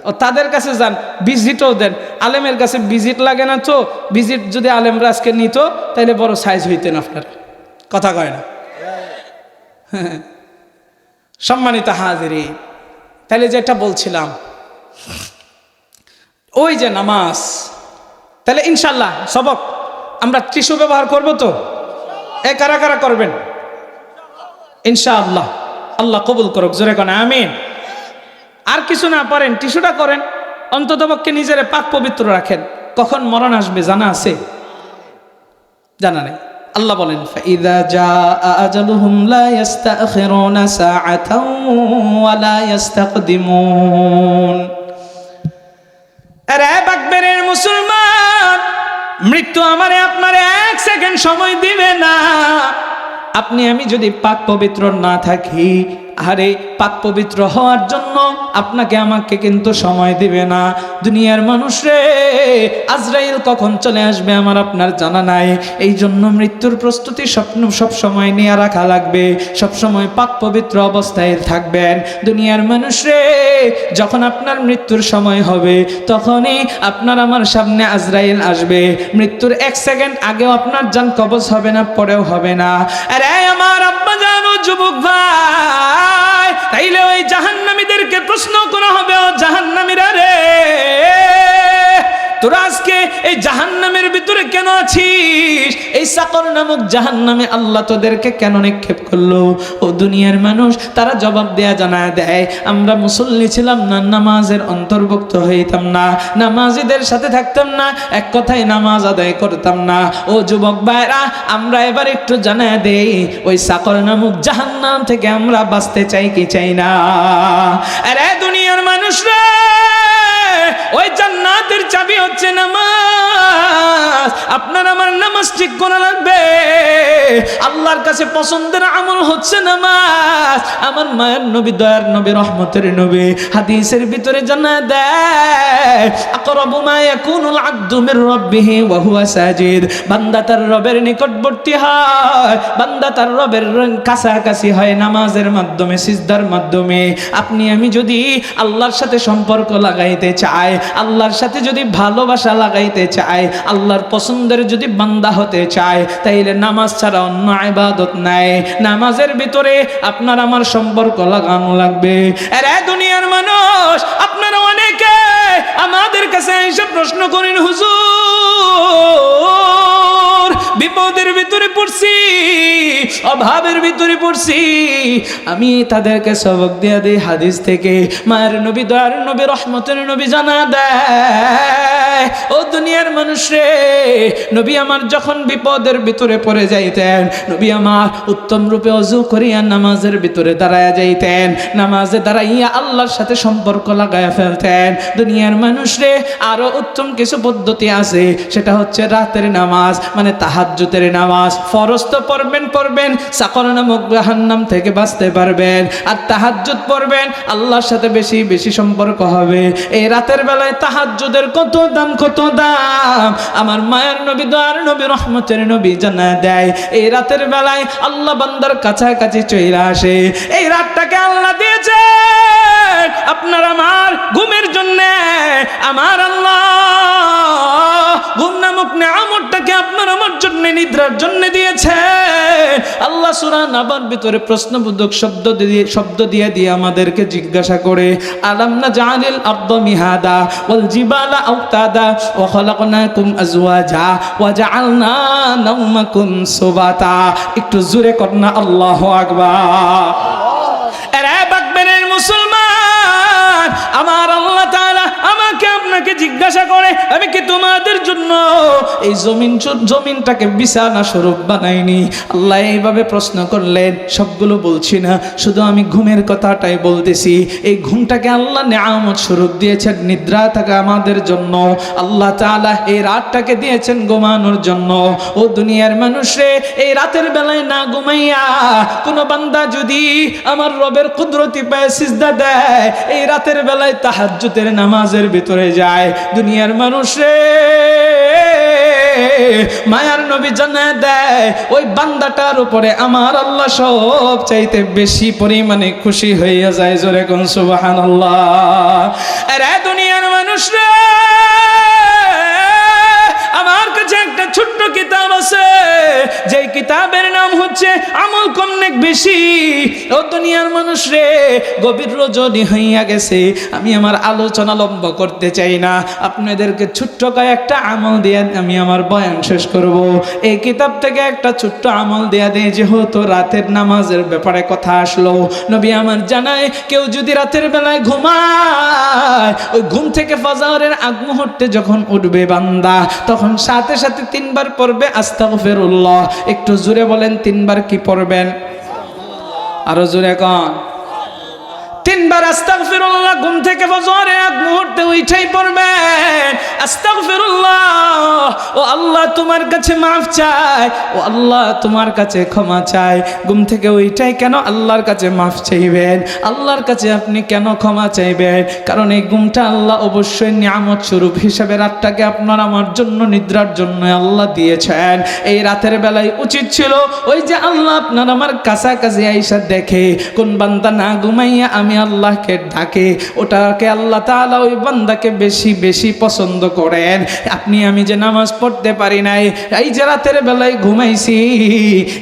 [SPEAKER 1] ও তাদের কাছে যান, ভিজিটও দেন। আলেমের কাছে ভিজিট লাগে না তো? ভিজিট যদি আলেমরা আজকে নিত তাহলে বড় সাইজ হইতেন আপনার। কথা কয় না? সম্মানিত হাজিরিন, তাহলে যেটা বলছিলাম, ওই যে নামাজ, তাহলে ইনশাল্লাহ সবক আমরা টিস্যু ব্যবহার করব তো? কারা কারা করবেন ইনশাআল্লাহ? আল্লাহ কবুল করুক, জোরে কোন আমিন। আর কিছু না পারেন, টিস্যুটা করেন, অন্ততপক্ষে নিজের পাক পবিত্র রাখেন। কখন মরণ আসবে জানা আছে? জানা নেই। আল্লাহ বলেন, ফাইযা জাআ আজালুহুম লা ইস্তাখিরুনা সাআতাও ওয়া লা ইস্তাকদিমুন। আরে বাকবেরের মুসলমান, মৃত্যু আমারে আপনারে এক সেকেন্ড সময় দিবে না। আপনি আমি যদি পাক পবিত্র না থাকি, আরে পাক পবিত্র হওয়ার জন্য আপনাকে আমাকে কিন্তু সময় দিবে না। দুনিয়ার মানুষ রে, আজরাইল কখন চলে আসবে আমার আপনার জানা নাই। এই জন্য মৃত্যুর প্রস্তুতি সব সময় নিয়ে রাখা লাগবে, সব সময় পাক পবিত্র অবস্থায় থাকবেন। দুনিয়ার মানুষ রে, যখন আপনার মৃত্যুর সময় হবে, তখনই আপনার আমার সামনে আজরাইল আসবে। মৃত্যুর এক সেকেন্ড আগেও আপনার জান কবজ হবে না, পরেও হবে না। আরে আমার আব্বা জানো যুবক ভাই, তাইলে ওই জাহান্নামীদেরকে প্রশ্ন করা হবে, ও জাহান্নামীরা রে, তোরা আজকে এই জাহান্নামের ভিতরে কেন আছিস? এই সাকর নামক জাহান্নামে আল্লাহ তোদেরকে কেন নিক্ষেপ করলো? ও দুনিয়ার মানুষ, তারা জবাব দেয়া জানায় দেয়, আমরা মুসল্লি ছিলাম না, নামাজের অন্তর্ভুক্ত হইতাম না, নামাজিদের সাথে থাকতাম না, এক কথায় নামাজ আদায় করতাম না। ও যুবক ভাইরা, আমরা এবার একটু জানায় দেই, ওই সাকর নামক জাহান্নাম থেকে আমরা বাঁচতে চাই কি চাই না? আরে দুনিয়ার মানুষরা, ওই জান্নাতের চাবি হচ্ছে নামাজ। নামাজ, আপনার আমার নামাজ ঠিক করা লাগবে। আল্লাহর কাছে পছন্দের আমল হচ্ছে নামাজ। আমার মায়ের নবী, দয়ার নবী, রহমতের নবী হাদিসের ভিতরে জানা দেয়, আকরাবু মা ইয়াকুনুল আবদু মির রাব্বিহি ওয়া হুয়া সাজিদ। বান্দা তার রবের নিকটবর্তী হয়, বান্দা তার রবের কাছাকাছি হয় নামাজের মাধ্যমে, সিজদার মাধ্যমে। আপনি আমি যদি আল্লাহর সাথে সম্পর্ক লাগাইতে চাই, আল্লাহর সাথে যদি ভালোবাসা লাগাইতে চাই, আল্লাহর পছন্দের যদি বান্দা হতে চাই, তাইলে নামাজ ছাড়া অন্য ইবাদত নাই। নামাজের ভিতরে আপনার আমার সম্পর্ক লাগানো লাগবে। আরে দুনিয়ার মানুষ, আপনারা অনেকে আমাদের কাছে এসে প্রশ্ন করেন, হুজুর বিপদের ভিতরে পড়ছি, অভাবের ভিতরে পড়ছি, আমি তাদেরকে সবক দিয়ে দিই হাদিস থেকে। মায়ের নবী, দয়ার নবী, রহমতের নবী জানা দেয়, ও দুনিয়ার মানুষ রে, নবী আমার যখন বিপদের ভিতরে পড়ে যাইতেন, নবী আমার উত্তম রূপে ওযু করিয়া নামাজের ভিতরে দাঁড়ায়া যাইতেন, নামাজে দাঁড়াইয়া আল্লাহর সাথে সম্পর্ক লাগায়া ফেলতেন। দুনিয়ার মানুষ রে, আরো উত্তম কিছু পদ্ধতি আছে, সেটা হচ্ছে রাতের নামাজ, মানে তাহাজ্জুদের নামাজ। ফরজ তো পড়বেন, সাকর নামক জাহান্নাম থেকে বাঁচতে পারবেন। আর তাহাজ্জুদ পড়বেন, আল্লাহর সাথে বেশি বেশি সম্পর্ক হবে। এই রাতের বেলায় তাহাজ্জুদের কত দাম, কত দাম! আমার মায়ের নবী, দয়ার নবী, রহমতের নবী জানা দেয়, এই রাতের বেলায় আল্লাহ বান্দার কাছাকাছি চলে আসে। এই রাতটাকে আল্লাহ দিয়েছেন আপনার আমার ঘুমের জন্য। আমার আল্লাহ ঘুম নামক নিয়ামতটাকে আপনার আমার জন্য, নিদ্রার জন্য দিয়েছে। আল্লাহ সূরা নাবার ভিতরে প্রশ্নবোধক শব্দ দিয়ে আমাদেরকে জিজ্ঞাসা করে, আলাম নাজআলিল আরদা মিহাদা ওয়াল জিবালা আওতাদা ওয়া খালাকনাকুম আজওয়াজা ওয়া জাআলনা নাওমাকুম সুবাতা। একটু জোরে করনা আল্লাহু আকবার। আরে বাকবেনের মুসলমান, আমার আল্লাহ তাআলা আমাকে আপনাকে জিজ্ঞাসা করে, আমি কি তোমাদের জন্য এই জমিনটাকে বিছানা স্বরূপ বানাইনি? আল্লাহ এইভাবে প্রশ্ন করলেন। সবগুলো বলছি না, শুধু আমি ঘুমের কথাটাই বলতেছি। এই ঘুমটাকে আল্লাহ নিয়ামত স্বরূপ দিয়েছেন, নিদ্রা থাকা আমাদের জন্য। আল্লাহ তাআলা এই রাতটাকে দিয়েছেন ঘুমানোর জন্য। ও দুনিয়ার মানুষরে, এই রাতের বেলায় না ঘুমাইয়া কোনো বান্দা যদি আমার রবের কুদরতি পায়ে সিজদা দেয়, এই রাতের বেলায় তাহাজ্জুদের নামাজের ভিতরে যায়, দুনিয়ার মানুষরে মায়ার নবী জানা দেয়, ওই বান্দাটার উপরে আমার আল্লাহ সব চাইতে বেশি পরিমাণে খুশি হইয়া যায়। জোরে কোন সুবহানাল্লাহ। আরে দুনিয়ার মানুষরা, আমার কাছে একটা ছোট্ট কিতাব আছে, যেই কিতাবের নাম হচ্ছে আমল কম নেক বেশি। ও দুনিয়ার মানুষ রে, গভীর রজনী হইয়া গেছে, আমি আমার আলোচনা লম্বা করতে চাই না, আপনাদেরকে ছোট্ট কয়েকটা আমল দিয়ে আমি আমার বয়ান শেষ করব। এই কিতাব থেকে একটা ছোট্ট আমল দেয়া দেয়, যেহেতু রাতের নামাজের ব্যাপারে কথা আসলো। নবী আমার জানায়, কেউ যদি রাতের বেলায় ঘুমায়, ওই ঘুম থেকে ফজরের আগ মুহূর্তে যখন উঠবে বান্দা, তখন সাথে সাথে 3 বার পড়বে আস্তাগফিরুল্লাহ। একটু জোরে বলেন, 3 বার কি পড়বেন? আরো জোরে কোন? 3 বার আস্তাগফিরুল্লাহ ঘুম থেকে ফজরের আগ মুহূর্তে উঠাই পড়বেন। আস্তাগফিরুল্লাহ, ও আল্লাহ তোমার কাছে মাফ চাই, ও আল্লাহ তোমার কাছে ক্ষমা চাই। ঘুম থেকে উঠাই কেন আল্লাহর কাছে মাফ চাইবেন? আল্লাহর কাছে আপনি কেন ক্ষমা চাইবেন? কারণ এই ঘুমটা আল্লাহ অবশ্যই নিয়ামত স্বরূপ হিসাবে রাতটাকে আপনার আমার জন্য, নিদ্রার জন্য আল্লাহ দিয়েছেন। এই রাতের বেলায় উচিত ছিল ওই যে আল্লাহ আপনার আমার কাছাকাছি আইসা দেখে, কোন বান্দা না ঘুমাইয়া আমি আল্লাহকে ডাকে, ওটাকে আল্লাহ তাআলা ওই বান্দাকে বেশি বেশি পছন্দ করেন। আপনি আমি যে নামাজ পড়তে পারি নাই, এই যে রাতের বেলায় ঘুমাইছি,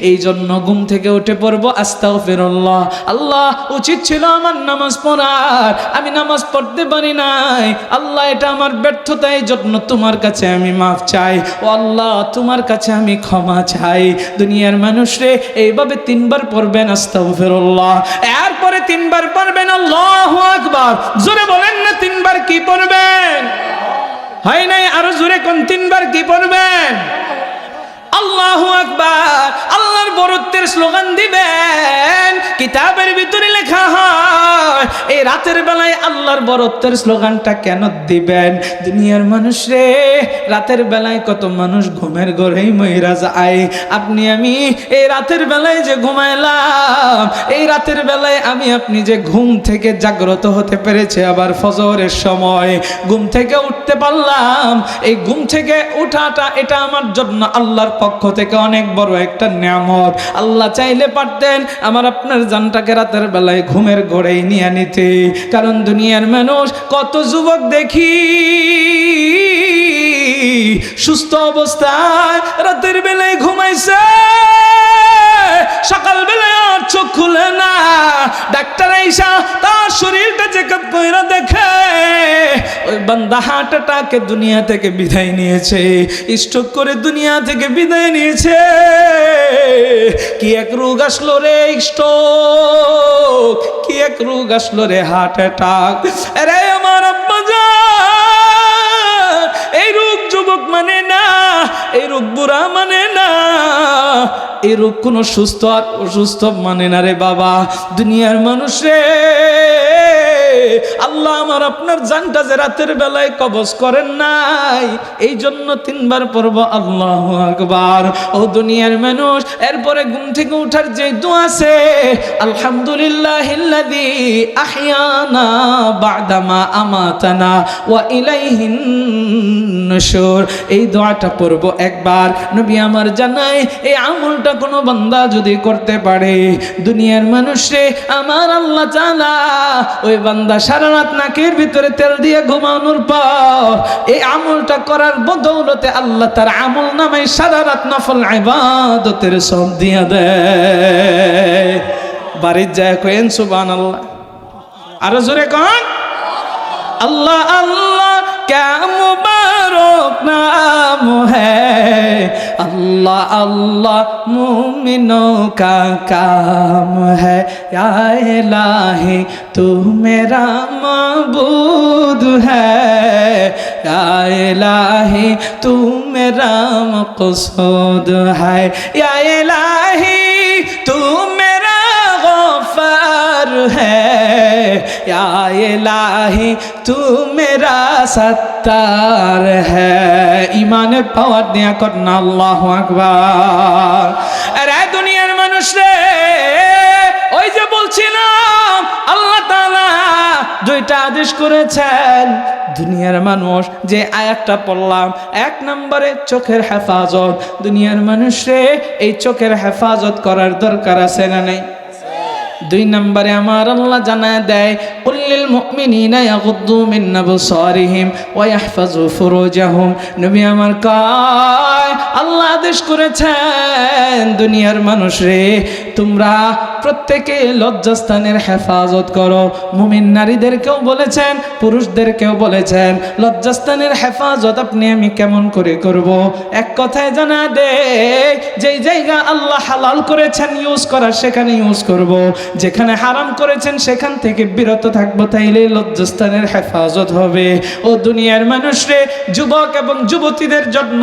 [SPEAKER 1] এই জন্য ঘুম থেকে উঠে পড়বো আস্তাগফিরুল্লাহ। আল্লাহ উচিত ছিল আমার নামাজ পড়ার, আমি নামাজ পড়তে পারি নাই, আল্লাহ এটা আমার ব্যর্থতা, এই জন্য তোমার কাছে আমি মাফ চাই, ও আল্লাহ তোমার কাছে আমি ক্ষমা চাই। দুনিয়ার মানুষরে এইভাবে 3 বার পড়বেন আস্তাগফিরুল্লাহ, এরপরে 3 বার পড়বেন আল্লাহু আকবার। জোরে বলেন না 3 বার কি পড়বেন? হয় নাই, আরো জোরে কোন 3 বার কি পড়বেন? আল্লাহু আকবার। আল্লাহ আল্লাহর বরত্বের স্লোগান দিবেন। কিতাবের ভিতরে লেখা হয় এই রাতের বেলায় আল্লাহর বরত্বের স্লোগানটা কেন দিবেন? দুনিয়ার মানুষ রে, রাতের বেলায় কত মানুষ ঘুমের ঘরেই মইরা যায়। আপনি আমি এই রাতের বেলায় যে ঘুমাইলাম, এই রাতের বেলায় আমি আপনি যে ঘুম থেকে জাগ্রত হতে পেরেছে, আবার ফজরের সময় ঘুম থেকে উঠতে পারলাম, এই ঘুম থেকে উঠাটা এটা আমার জন্য আল্লাহর পক্ষ থেকে অনেক বড় একটা নিয়ামত। আল্লাহ চাইলে পারতেন আমার আপনার জানটাকে রাতের বেলায় ঘুমের ঘরেই নিয়ে নিতে। কারণ দুনিয়ার মানুষ কত যুবক দেখি সুস্থ অবস্থায় রাতের বেলায় ঘুমাইছে, সকাল বেলায় আর চোখ খুলে না। ডাক্তার আইসা তার শরীরটা চেকআপ কইরা দেখে ওই বান্দা হার্ট অ্যাটাকে দুনিয়া থেকে বিদায় নিয়েছে, স্ট্রোক করে দুনিয়া থেকে বিদায় নিয়েছে। কি এক রোগ আসলো রে স্ট্রোক, কি এক রোগ আসলো রে হার্ট অ্যাটাক। আরে আমার আব্বা জান, এই রোগ যুবক মানে না, এই রোগ বুড়া মানে না, এই রোগ কোনো সুস্থ আর অসুস্থ মানে না রে বাবা। দুনিয়ার মানুষ রে, আল্লাহ আমার আপনার জানটা যে রাতের বেলায় কবজ করেন নাই, এই জন্য 3 বার পড়ব আল্লাহু আকবার। ও দুনিয়ার মানুষ, এরপরে ঘুম থেকে উঠার যে দোয়া আছে, আলহামদুলিল্লাহিল্লাযী আহইয়ানা বা'দামা আমাতানা ওয়া ইলাইহিন নুশুর, এই দোয়াটা পড়ব একবার। নবী আমার জানায় এই আমলটা কোনো বান্দা যদি করতে পারে, দুনিয়ার মানুষে আমার আল্লাহ তাআলা ওই বান্দা সারা রাত নাকের ভিতরে তেল দিয়ে ঘুমানোর পর এই আমলটা করার বদৌলতে আল্লাহ তার আমল নামায় সারা রাত নফল ইবাদতের সব দিয়ে দেয়। বাড়ির যায় কইন সুবহানাল্লাহ, আরো জোরে কোন अल्लाह अल्लाह क्या मुबारक नाम है, अल्लाह अल्लाह मुमिनों का काम है, या इलाही तू मेरा माबूद है, या इलाही तू मेरा मक़सूद है, या इलाही तू मेरा गफ़ार है, या इलाही तू मेरा सत्तार है। ईमान पावर दिया करना अल्लाहु আকবার। আরে দুনিয়ার মানুষ রে, ওই যে বলছিলাম আল্লাহ তাআলা 2টা আদেশ করেছেন। দুনিয়ার মানুষ যে আয়াতটা পড়লাম, 1 নম্বরে চোখের হেফাজত। দুনিয়ার মানুষ রে, এই চোখের হেফাজত করার দরকার আছে না নাই? 2 নম্বরে আমার আল্লাহ জানায় দেয়, কুল্লিল মুমিনিনা ইয়াগুদ্দু মিন আবসারিহিম ওয়া ইয়াহফাজু ফুরুজাহুম। নবী আমার কয় আল্লাহ আদেশ করেছেন দুনিয়ার মানুষ রে, তোমরা প্রত্যেকে লজ্জাস্থানের হেফাজত করো। মুমিন নারীদেরকেও বলেছেন, পুরুষদেরকেও বলেছেন লজ্জাস্থানের হেফাজত আপনি আমি কেমন করে করব? এক কথায় জানা দে, যেই জায়গা আল্লাহ হালাল করেছেন ইউজ করার সেখানে ইউজ করব, যেখানে হারাম করেছেন সেখান থেকে বিরত থাকবো, তাইলে লজ্জাস্থানের হেফাজত হবে। ও দুনিয়ার মানুষ রে, যুবক এবং যুবতীদের জন্য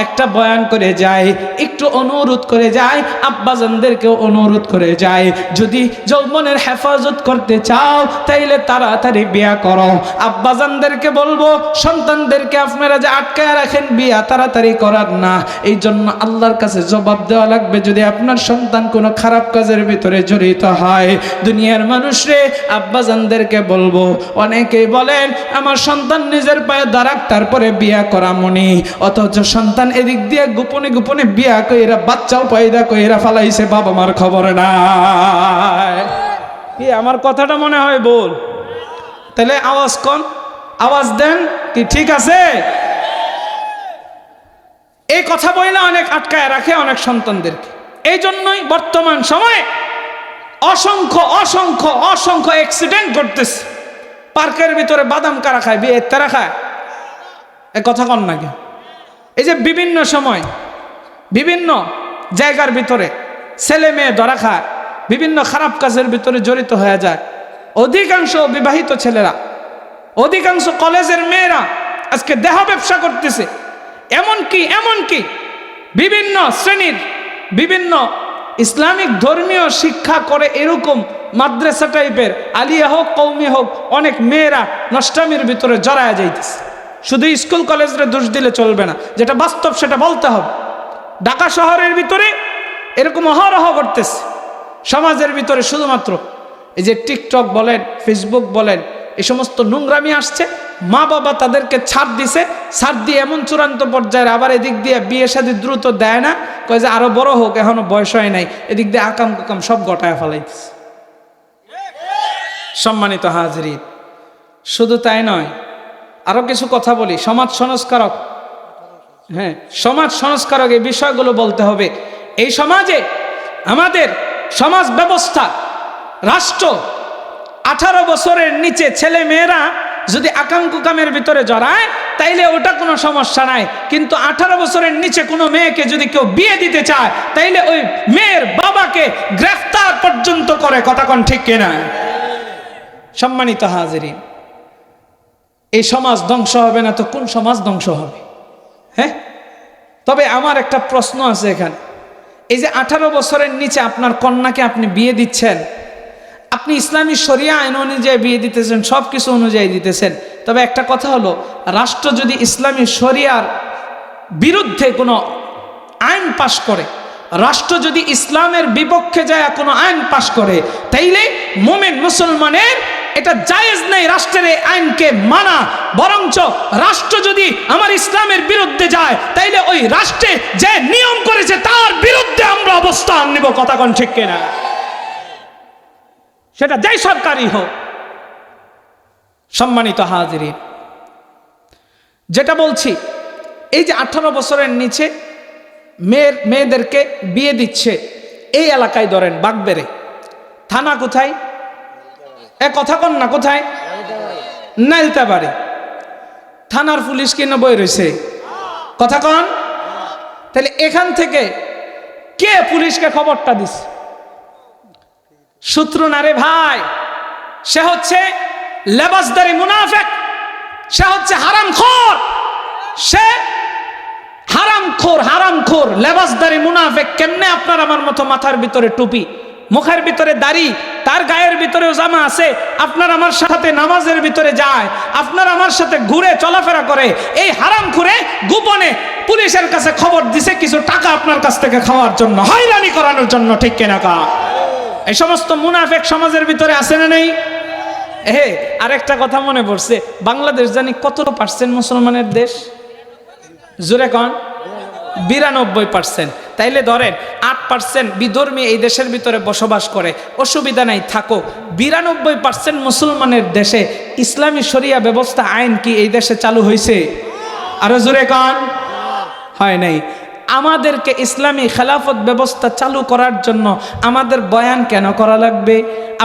[SPEAKER 1] একটা বয়ান করে যায়, একটু অনুরোধ করে যায়, আব্বাজানদেরকেও অনুরোধ করে যায়, যদি যৌবনের হেফাজত করতে চাও তাইলে তাড়াতাড়ি বিয়া করো। আব্বাজানদেরকে বলবো, সন্তানদেরকে আপনারা যে আটকায় রাখেন বিয়া তাড়াতাড়ি করার না, এই জন্য আল্লাহর কাছে জবাব দেওয়া লাগবে যদি আপনার সন্তান কোনো খারাপ কাজের ভিতরে জড়িত হয়। দুনিয়ার মানুষ রে, আব্বাজানদেরকে বলবো, অনেকেই বলেন আমার সন্তান নিজের পায়ে দাঁড়াক তারপরে বিয়া করা মনি, অথচ সন্তান এদিক দিয়ে গোপনে গোপনে বিয়া কইরা বাচ্চাও পয়দা কইরা ফালাইছে, বাবা মার খবর নাই। কি আমার কথাটা মনে হয় বল? তাহলে আওয়াজ কোন, আওয়াজ দেন কি ঠিক আছে? এই কথা বইলা অনেক আটকায় রাখে অনেক সন্তানদেরকে। এই জন্যই বর্তমান সময়ে অসংখ্য অসংখ্য অসংখ্য অ্যাক্সিডেন্ট ঘটতেছে। পার্কের ভিতরে বাদাম কারা খায়, বিয়ে তারা খায়, এ কথা কন নাকি? এই যে বিভিন্ন সময় বিভিন্ন জায়গার ভিতরে ছেলে মেয়ে ধরা খায়, বিভিন্ন খারাপ কাজের ভিতরে জড়িত হয়ে যায়। অধিকাংশ বিবাহিত ছেলেরা, অধিকাংশ কলেজের মেয়েরা আজকে দেহ ব্যবসা করতেছে। এমনকি বিভিন্ন শ্রেণীর বিভিন্ন ইসলামিক ধর্মীয় শিক্ষা করে এরকম মাদ্রাসা টাইপের আলিয়া হোক কৌমি হোক অনেক মেয়েরা নষ্টামির ভিতরে জড়ায় যাইতেছে। শুধু স্কুল কলেজে দোষ দিলে চলবে না, যেটা বাস্তব সেটা বলতে হবে। ঢাকা শহরের ভিতরে এরকম অহরহ করতেছে। সমাজের ভিতরে শুধুমাত্র এই যে টিকটক বলেন, ফেসবুক বলেন, এই সমস্ত নোংরামি আসছে। মা বাবা তাদেরকে ছাড় দিছে, ছাড় দিয়ে এমন চূড়ান্ত পর্যায়ের আবার এদিক দিয়ে বিয়ে শাদী দ্রুত দেয় না, কয় যে আরো বড় হোক, এখনো বয়স হয় নাই, এদিক দিয়ে আকাম কুকাম সব গটায় ফেলাইতেছে। সম্মানিত হাজরিন, শুধু তাই নয়, আরো কিছু কথা বলি। সমাজ সংস্কারক, হ্যাঁ সমাজ সংস্কারক এই বিষয়গুলো বলতে হবে। এই সমাজে আমাদের সমাজ ব্যবস্থা, রাষ্ট্র 18 বছরের নিচে ছেলে মেয়েরা যদি আকাম কুকামের ভিতরে জড়ায় তাইলে ওটা কোনো সমস্যা নাই, কিন্তু 18 বছরের নিচে কোনো মেয়েকে যদি কেউ বিয়ে দিতে চায় তাইলে ওই মেয়ের বাবাকে গ্রেফতার পর্যন্ত করে। কথা কোন ঠিক কিনা? সম্মানিত হাজিরিন, এই সমাজ ধ্বংস হবে না তো কোন সমাজ ধ্বংস হবে? হ্যাঁ, তবে আমার একটা প্রশ্ন আছে এখানে। এই যে 18 বছরের নিচে আপনার কন্যাকে আপনি বিয়ে দিচ্ছেন, আপনি ইসলামী শরিয়া আইন অনুযায়ী বিয়ে দিতেছেন, সব কিছু অনুযায়ী দিতেছেন। তবে একটা কথা হলো, রাষ্ট্র যদি ইসলামী শরিয়ার বিরুদ্ধে কোনো আইন পাশ করে, রাষ্ট্র যদি ইসলামের বিপক্ষে যায় কোনো আইন পাশ করে, তাইলে মুমিন মুসলমানের এটা জায়েজ নেই রাষ্ট্রের এই আইনকে মানা। বরঞ্চ রাষ্ট্র যদি আমার ইসলামের বিরুদ্ধে যায় তাইলে ওই রাষ্ট্রে যে নিয়ম করেছে তার বিরুদ্ধে আমরা অবস্থান নিব। কথা কোন ঠিক কিনা? সেটা যেই সরকারই হোক। সম্মানিত হাজিরিন, যেটা বলছি, এই যে 18 বছরের নিচে মেয়েদেরকে বিয়ে দিচ্ছে, এই এলাকায় ধরেন বাগবেরে থানা কোথায়? কথা কন না, কোথায়? নাইলতাবাড়ি থানার পুলিশ কিনা বই রয়েছে। কথা কন। তাহলে এখান থেকে কে পুলিশকে খবরটা দিছে? সূত্র না রে ভাই, সে হচ্ছে লেবাসদারি মুনাফিক, সে হচ্ছে হারামখোর, সে হারামখোর লেবাসদারি মুনাফিক। কেমনে আপনার আমার মতো মাথার ভিতরে টুপি, মুখের ভিতরে দাড়ি, তার গায়ের ভিতরেও জামা আছে, আপনার আমার সাথে নামাজের ভিতরে যায়, আপনার আমার সাথে ঘুরে চলাফেরা করে, এই হারামখোরে গোপনে পুলিশের কাছে খবর দিছে কিছু টাকা আপনার কাছ থেকে খাওয়ার জন্য, হয়রানি করানোর জন্য। ঠিক কিনা? এই সমস্ত মুনাফিক সমাজের ভিতরে আছে না নেই? আরেকটা কথা মনে পড়ছে, বাংলাদেশ জানি কত % মুসলমানের দেশ? জোরে কন। 92%। তাইলে ধরেন 8% বিধর্মী এই দেশের ভিতরে বসবাস করে, অসুবিধা নাই, থাকো। 92% মুসলমানের দেশে ইসলামী শরিয়া ব্যবস্থা আইন কি এই দেশে চালু হয়েছে? আরো জোরে কন। হয় নাই। আমাদেরকে ইসলামী খেলাফত ব্যবস্থা চালু করার জন্য আমাদের বয়ান কেন করা লাগবে?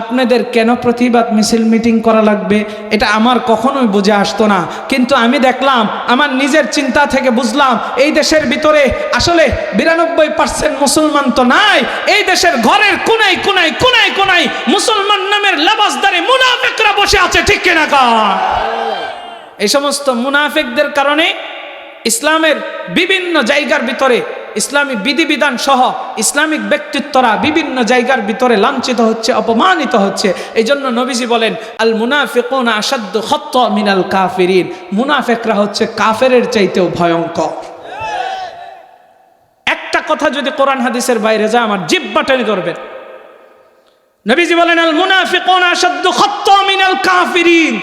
[SPEAKER 1] আপনাদের কেন প্রতিবাদ মিছিল মিটিং করা লাগবে? এটা আমার কখনোই বুঝে আসতো না, কিন্তু আমি দেখলাম, আমার নিজের চিন্তা থেকে বুঝলাম, এই দেশের ভিতরে আসলে 92% মুসলমান তো নাই, এই দেশের ঘরের কোনায় কোনায় কোনায় কোনায় মুসলমান নামের লেবাসদারি মুনাফিকরা বসে আছে। ঠিক কিনা? এই সমস্ত মুনাফিকদের কারণে ইসলামের বিভিন্ন জায়গার ভিতরে ইসলামী বিধিবিধান সহ ইসলামিক ব্যক্তিত্বরা বিভিন্ন জায়গার ভিতরে লাঞ্ছিত হচ্ছে, অপমানিত হচ্ছে। এই জন্য নবীজি বলেন, আল মুনাফিকুনা আশাদ্দু খাত্তা মিনাল কাফিরিন, মুনাফিকরা হচ্ছে কাফেরের চাইতেও ভয়ঙ্কর। একটা কথা যদি কোরআন হাদিসের বাইরে যায় আমার জিহ্বা টেনে ধরবেন। নবীজি বলেন, আল মুনাফিকুনা আশাদ্দু খাত্তা মিনাল কাফিরিন,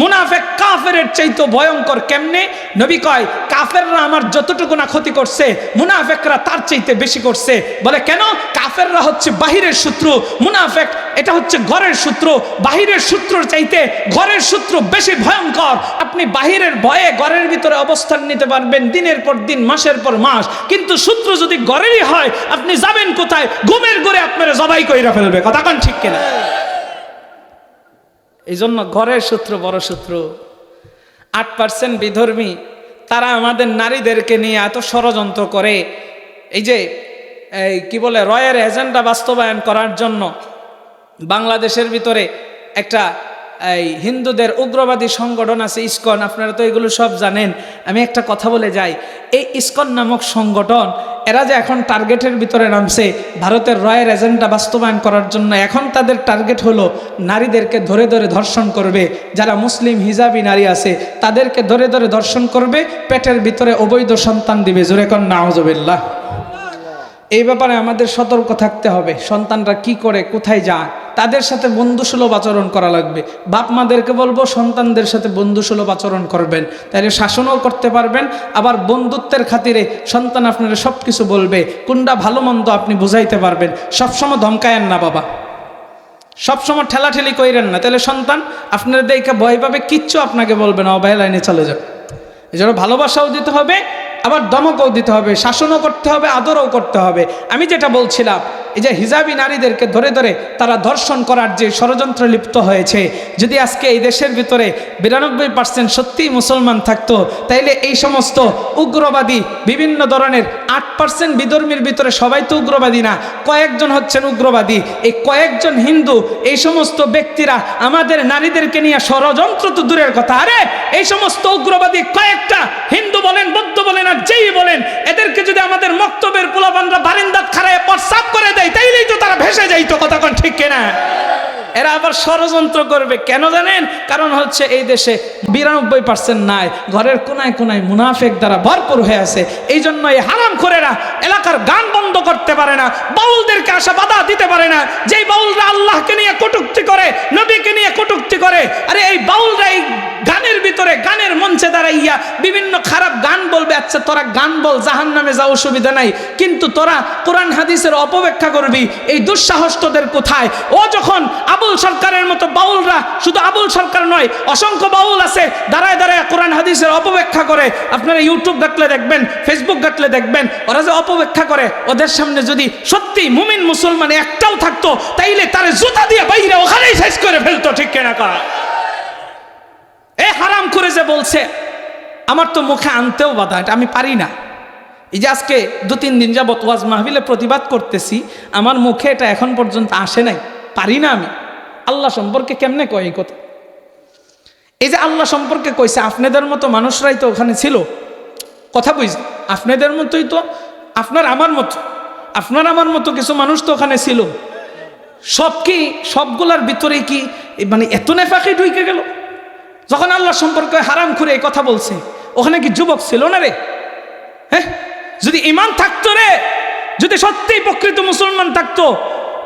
[SPEAKER 1] মুনাফিক কাফেরের চাইতে ভয়ঙ্কর। কেমনে? নবী কয়, কাফেররা আমার যতটুকু না ক্ষতি করছে মুনাফিকরা তার চাইতে বেশি করছে। বলে কেন? কাফেররা হচ্ছে বাহিরের শত্রু, মুনাফিক এটা হচ্ছে ঘরের শত্রু। বাহিরের শত্রুর চাইতে ঘরের শত্রু বেশি ভয়ঙ্কর। আপনি বাহিরের ভয়ে ঘরের ভিতরে অবস্থান নিতে পারবেন দিনের পর দিন, মাসের পর মাস, কিন্তু শত্রু যদি ঘরেরই হয় আপনি যাবেন কোথায়? ঘুমের ঘরে আপনারা জবাই কইরা ফেলবে। কথা কোন ঠিক কিনা? এই জন্য ঘরের শত্রু বড় শত্রু। 8% বিধর্মী, তারা আমাদের নারীদেরকে নিয়ে এত ষড়যন্ত্র করে। এই যে কি বলে, রয়ের এজেন্ডা বাস্তবায়ন করার জন্য বাংলাদেশের ভিতরে একটা এই হিন্দুদের উগ্রবাদী সংগঠন আছে ইসকন, আপনারা তো এগুলো সব জানেন। আমি একটা কথা বলে যাই, এই ইসকন নামক সংগঠন এরা যে এখন টার্গেটের ভিতরে নামছে ভারতের রয়ের এজেন্ডা বাস্তবায়ন করার জন্য, এখন তাদের টার্গেট হলো নারীদেরকে ধরে ধরে ধর্ষণ করবে, যারা মুসলিম হিজাবি নারী আছে তাদেরকে ধরে ধরে ধর্ষণ করবে, পেটের ভিতরে অবৈধ সন্তান দিবে। জোরে কোন নাউজুবিল্লাহ। এই ব্যাপারে আমাদের সতর্ক থাকতে হবে। সন্তানরা কি করে, কোথায় যায়, তাদের সাথে বন্ধুসুলভ আচরণ করা লাগবে। বাপ মাদেরকে বলবো সন্তানদের সাথে বন্ধুসুলভ আচরণ করবেন, তাহলে শাসনও করতে পারবেন। আবার বন্ধুত্বের খাতিরে সন্তান আপনারা সব কিছু বলবে, কোনটা ভালো মন্দ আপনি বুঝাইতে পারবেন। সবসময় ধমকায়েন না বাবা, সবসময় ঠেলাঠেলি কইরেন না, তাহলে সন্তান আপনার দেখে ভয় পাবে, কিচ্ছু আপনাকে বলবে না, অবহেলা লাইনে চলে যাবে। এই জন্য ভালোবাসাও দিতে হবে, আবার দমকও দিতে হবে, শাসনও করতে হবে, আদরও করতে হবে। আমি যেটা বলছিলাম, এই যে হিজাবি নারীদেরকে ধরে ধরে তারা ধর্ষণ করার যে ষড়যন্ত্রে লিপ্ত হয়েছে, যদি আজকে এই দেশের ভিতরে 92% সত্যিই মুসলমান থাকতো, তাইলে এই সমস্ত উগ্রবাদী বিভিন্ন ধরনের 8% বিধর্মীর ভিতরে সবাই তো উগ্রবাদী না, কয়েকজন হচ্ছেন উগ্রবাদী। এই কয়েকজন হিন্দু, এই সমস্ত ব্যক্তিরা আমাদের নারীদেরকে নিয়ে ষড়যন্ত্র তো দূরের কথা, আরে এই সমস্ত উগ্রবাদী কয়েকটা হিন্দু বলেন, বৌদ্ধ বলেন আর যেই বলেন, এদেরকে যদি আমাদের মক্তবের পোলাপানরা বারিন্দাত খাড়ায় প্রস্রাব করে দেয়, তাইলেই তো তারা ভেসে যাইতো। কথা কোন ঠিক কিনা? এরা আবার ষড়যন্ত্র করবে কেন জানেন? কারণ হচ্ছে এই দেশে 92% নাই, ঘরের কোনায় কোনায় মুনাফেক দ্বারা ভরপুর হয়ে আছে। এই জন্য এই হারামখোরেরা এলাকার গান বন্ধ করতে পারে না, বাউলদেরকে আসা বাধা দিতে পারে না। যেই বাউলরা আল্লাহকে নিয়ে কটূক্তি করে, নবীকে নিয়ে কটূক্তি করে, আরে এই বাউলরা এই গানের ভিতরে, গানের মঞ্চে দাঁড়াইয়া বিভিন্ন খারাপ গান বলবে। আচ্ছা তোরা গান বল, জাহান্নামে যা, অসুবিধা নাই, কিন্তু তোরা কোরআন হাদিসের অপব্যাখ্যা করবি, এই দুঃসাহস তোদের কোথায়? ও যখন আবুল সরকারের মতো বাউলরা, শুধু আবুল সরকার নয়, অসংখ্য বাউল আছে দাঁড়ায় দাঁড়ায় কোরআন হাদিসের অপব্যাখ্যা করে। আপনারা ইউটিউব ঘাটলে দেখবেন, ফেসবুক ঘাটলে দেখবেন, ওরা যে অপব্যাখ্যা করে, ওদের সামনে যদি সত্যি মুমিন মুসলমান একটাও থাকতো, তাইলে তারে জুতা দিয়ে বাইরে ওখানেই শেষ করে ফেলতো। ঠিক কেনা করা এ হারাম করে যে বলছে, আমার তো মুখে আনতেও বাধা, এটা আমি পারি না। এই যে আজকে 2-3 দিন যাবত ওয়াজ মাহফিলে প্রতিবাদ করতেছি, আমার মুখে এটা এখন পর্যন্ত আসে নাই, পারি না আমি। আল্লাহ সম্পর্কে কেমনে কয় এই কথা? এই যে আল্লাহ সম্পর্কে কইছে, আপনাদের মতো মানুষরাই তো ওখানে ছিল, কথা বুঝি, আপনাদের মতোই তো, আপনার আমার মতো কিছু মানুষ তো ওখানে ছিল। সব কি সবগুলার ভিতরে কি মানে এত নেফাকি ঢুকে গেল? যখন আল্লাহ সম্পর্কে হারাম করে এই কথা বলছে, ওখানে কি যুবক ছিল না রে? হ্যাঁ, যদি ঈমান থাকতো রে, যদি সত্যিই প্রকৃত মুসলমান থাকতো,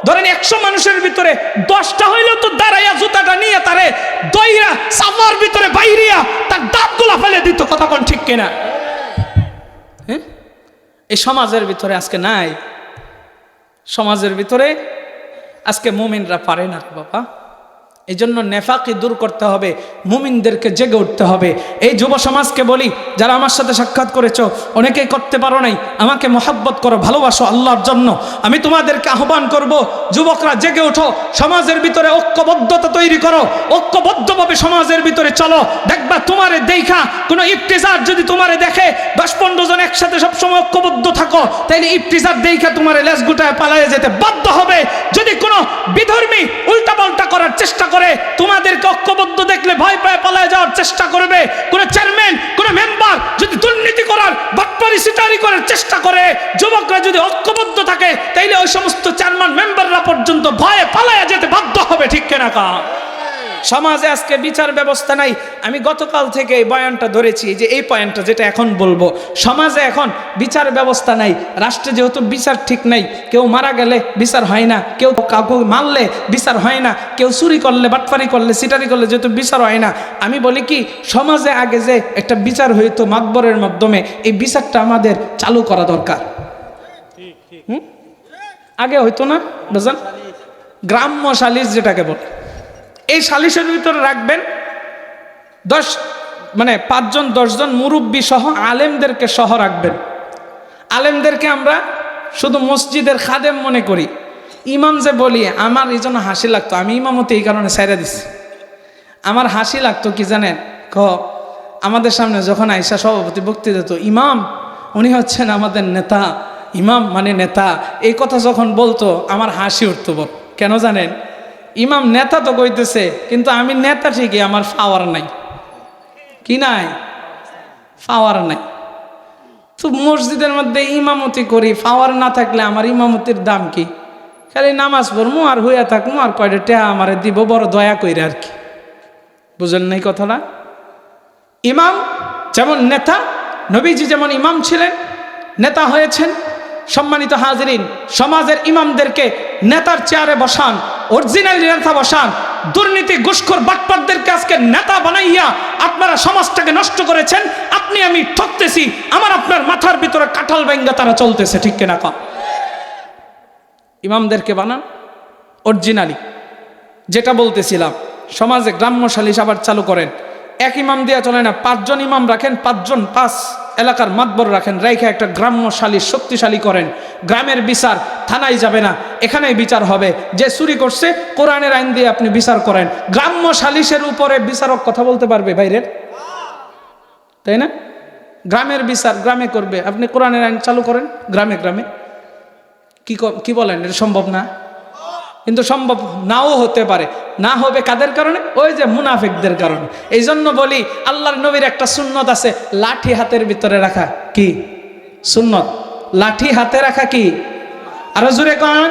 [SPEAKER 1] ধরেন 100 মানুষের ভিতরে 10টা হইলেও তো দাঁড়াইয়া জুতাটা নিয়ে তারে দইরা সাফার ভিতরে বাইরিয়া তার দাঁতগুলা ফেলে দিত। কথা কোন ঠিক কিনা? হ্যাঁ, এই সমাজের ভিতরে আজকে নাই। সমাজের ভিতরে আজকে মুমিনরা পারে না বাবা। এই জন্য নেফাকি দূর করতে হবে, মুমিনদেরকে জেগে উঠতে হবে। এই যুব সমাজকে বলি, যারা আমার সাথে সাক্ষাৎ করেছো, অনেকেই করতে পারো নাই, আমাকে মহব্বত করো, ভালোবাসো আল্লাহর জন্য। আমি তোমাদেরকে আহ্বান করব, যুবকরা জেগে ওঠো, সমাজের ভিতরে ঐক্যবদ্ধতা তৈরি করো, ঐক্যবদ্ধভাবে সমাজের ভিতরে চলো। দেখবা তোমারে দেখা কোনো ইফতিজার যদি তোমারে দেখে, 10-15 জন একসাথে সবসময় ঐক্যবদ্ধ থাকো, তাইলে ইফতিজার দেখা তোমারে লেজ গুটায় পালায়ে যেতে বাধ্য হবে। যদি কোনো বিধর্মী উল্টাপাল্টা করার চেষ্টা করে, তোমাদেরকে ঐক্যবদ্ধ দেখলে ভয় পায় পালায় যাওয়ার চেষ্টা করবে। কোন চেয়ারম্যান, কোন মেম্বার যদি দুর্নীতি করার, বাটপারি সিটারি করার চেষ্টা করে, যুবকরা যদি ঐক্যবদ্ধ থাকে, তাইলে ওই সমস্ত চেয়ারম্যান মেম্বাররা পর্যন্ত ভয়ে পালায় যেতে বাধ্য হবে। ঠিক কিনা কা? সমাজে আজকে বিচার ব্যবস্থা নাই। আমি গতকাল থেকে এই বয়ানটা ধরেছি, যে এই পয়েন্টটা যেটা এখন বলবো, সমাজে এখন বিচার ব্যবস্থা নাই। রাষ্ট্রে যেহেতু বিচার ঠিক নাই, কেউ মারা গেলে বিচার হয় না, কেউ কাউকে মারলে বিচার হয় না, কেউ চুরি করলে, বাটপারি করলে, সিটারি করলে যেহেতু বিচার হয় না, আমি বলি কি, সমাজে আগে যে একটা বিচার হইতো মাতবরের মাধ্যমে, এই বিচারটা আমাদের চালু করা দরকার। আগে হইতো না, বুঝলেন? গ্রাম্য সালিশ যেটাকে বলে, এই সালিশের ভিতরে রাখবেন 5-10 জন মুরব্বী সহ আলেমদেরকে সহ রাখবেন। আলেমদেরকে আমরা শুধু মসজিদের খাদেম মনে করি। ইমাম যে বলি, আমার এই জন্য হাসি লাগতো, আমি ইমামতি এই কারণে ছাইরা দিছি। আমার হাসি লাগতো কি জানেন? আমাদের সামনে যখন আইসা সভাপতি বক্তৃতা দিত, ইমাম উনি হচ্ছেন আমাদের নেতা, ইমাম মানে নেতা, এই কথা যখন বলতো আমার হাসি উঠতো। কেন জানেন? ইমাম নেতা তো কইতেছে, কিন্তু আমি নেতা ঠিকই, আমার পাওয়ার নাই। কি নাই? পাওয়ার নাই। তো মসজিদের মধ্যে ইমামতি করি, পাওয়ার না থাকলে আমার ইমামতির দাম কি? খালি নামাজ পড়মু আর হইয়া থাকমু, আর কয়টা টেহা আমারে দিব বড় দয়া কইরা আর কি। বুঝেন নাই কথাটা? ইমাম যেমন নেতা, নবীজি যেমন ইমাম ছিলেন, নেতা হয়েছেন। সম্মানিত হাজিরিন, সমাজের ইমামদেরকে নেতার চেয়ারে বসান, অরিজিনাল নেতা বসান। দুর্নীতি ঘুষখোর বাটপারদেরকে আজকে নেতা বানাইয়া আপনারা সমাজটাকে নষ্ট করেছেন। আপনি আমি ঠকতেছি, আমার আপনার মাথার ভিতরে কাঁঠাল ব্যাঙ্গা তারা চলতেছে, ঠিক কিনা কম? ইমামদেরকে বানান অরিজিনালি। যেটা বলতেছিলাম, সমাজে গ্রাম্য সালিশ আবার চালু করেন। এক ইমাম দিয়া চলে না, 5 জন ইমাম রাখেন, 5 এলাকার মাতবর রাখেন, রেখে একটা গ্রাম্য সালিশ শক্তিশালী করেন। গ্রামের বিচার থানায় যাবে না, এখানেই বিচার হবে। যে চুরি করছে কোরআনের আইন দিয়ে আপনি বিচার করেন। গ্রাম্য সালিশের উপরে বিচারক কথা বলতে পারবে বাইরের, তাই না? গ্রামের বিচার গ্রামে করবে, আপনি কোরআনের আইন চালু করেন গ্রামে গ্রামে। কি বলেন? এটা সম্ভব না? কিন্তু সম্ভব নাও হতে পারে। না হবে কাদের কারণে? ওই যে মুনাফিকদের কারণে। এই জন্য বলি, আল্লাহর নবীর একটা সুন্নত আছে, লাঠি হাতের ভিতরে রাখা। কি সুন্নত? লাঠি হাতে রাখা। কি? আরো জোরে কন।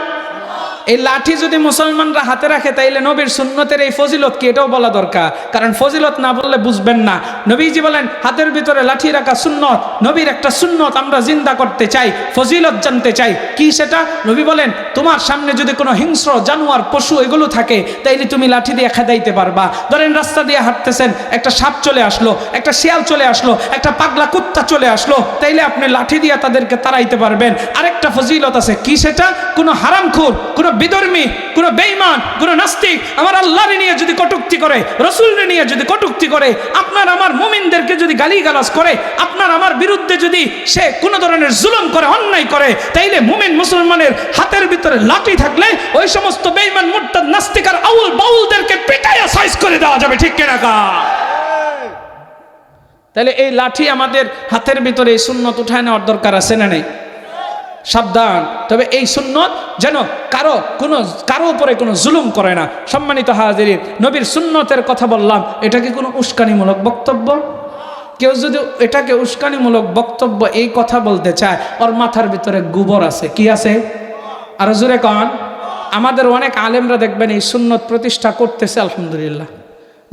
[SPEAKER 1] এই লাঠি যদি মুসলমানরা হাতে রাখে, তাইলে নবীর সুন্নতের এই ফজিলত কি, এটাও বলা দরকার। কারণ ফজিলত না বললে বুঝবেন না। নবীজি বলেন হাতের ভিতরে লাঠি রাখা সুন্নত। নবীর একটা সুন্নত আমরা জিন্দা করতে চাই, ফজিলত জানতে চাই। কি সেটা? নবী বলেন, তোমার সামনে যদি কোনো হিংস্র জানোয়ার পশু এগুলো থাকে, তাইলে তুমি লাঠি দিয়ে খেদাইতে পারবা। ধরেন রাস্তা দিয়ে হাঁটতেছেন, একটা সাপ চলে আসলো, একটা শিয়াল চলে আসলো, একটা পাগলা কুত্তা চলে আসলো, তাইলে আপনি লাঠি দিয়ে তাদেরকে তাড়াইতে পারবেন। আরেকটা ফজিলত আছে। কি সেটা? কোনো হারামখোর, কোনো বিধর্মী, কোনো বেঈমান, কোনো নাস্তিক আমার আল্লাহরে নিয়ে যদি কটূক্তি করে, রাসূলকে নিয়ে যদি কটূক্তি করে, আপনার আমার মুমিনদেরকে যদি গালিগালাজ করে, আপনার আমার বিরুদ্ধে যদি সে কোনো ধরনের জুলুম করে, অন্যায় করে, তাইলে মুমিন মুসলমানের হাতের ভিতরে লাঠি থাকলে ওই সমস্ত বেঈমান, মুরতাদ, নাস্তিক আর আউল বাউলদেরকে পিটাইয়া সাইজ করে দেওয়া যাবে, ঠিক কিনা কা? তাহলে এই লাঠি আমাদের হাতের ভিতরে এই সুন্নত উঠায় নেওয়ার দরকার আছে না নেই? সাবধান। তবে এই সুন্নত যেন কারো উপরে কোনো জুলুম করে না। সম্মানিত হাজিরিন, নবীর সুন্নতের কথা বললাম, এটা কি কোনো উস্কানিমূলক বক্তব্য? কেউ যদি এটাকে উস্কানিমূলক বক্তব্য এই কথা বলতে চায়, ওর মাথার ভিতরে গোবর আছে। কি আছে? আরো জোরে কন। আমাদের অনেক আলেমরা দেখবেন এই সুন্নত প্রতিষ্ঠা করতেছে, আলহামদুলিল্লাহ।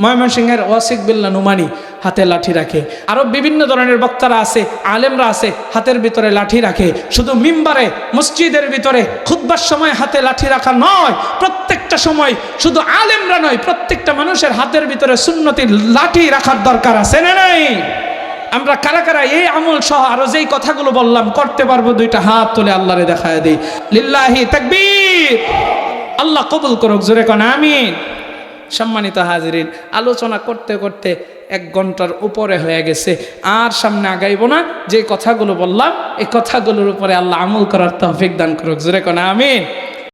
[SPEAKER 1] ময়মনসিংহের ওয়াসিক বিল্লাহ নুমানি হাতে লাঠি রাখে। আরো বিভিন্ন ধরনের বক্তারা আছে, আলেমরা আছে, হাতের ভিতরে লাঠি রাখে। শুধু মিম্বারে, মসজিদের ভিতরে খুতবার সময় হাতে লাঠি রাখা নয়, প্রত্যেকটা সময়। শুধু আলেমরা নয়, প্রত্যেকটা মানুষের হাতের ভিতরে সুন্নতি লাঠি রাখার দরকার আছে না নাই? আমরা কারা কারা এই আমল সহ আরো যেই কথাগুলো বললাম করতে পারবো? 2টা হাত তুলে আল্লাহরে দেখায় দিই। লিল্লাহি তাকবীর। আল্লাহ কবুল করুক, জোরে কোন আমিন। সম্মানিত হাজিরিন, আলোচনা করতে করতে 1 ঘন্টার উপরে হয়ে গেছে। আর সামনে আগাইব না। যে কথাগুলো বললাম, এই কথাগুলোর উপরে আল্লাহ আমল করার তৌফিক দান করুক, জোরে কোন আমিন।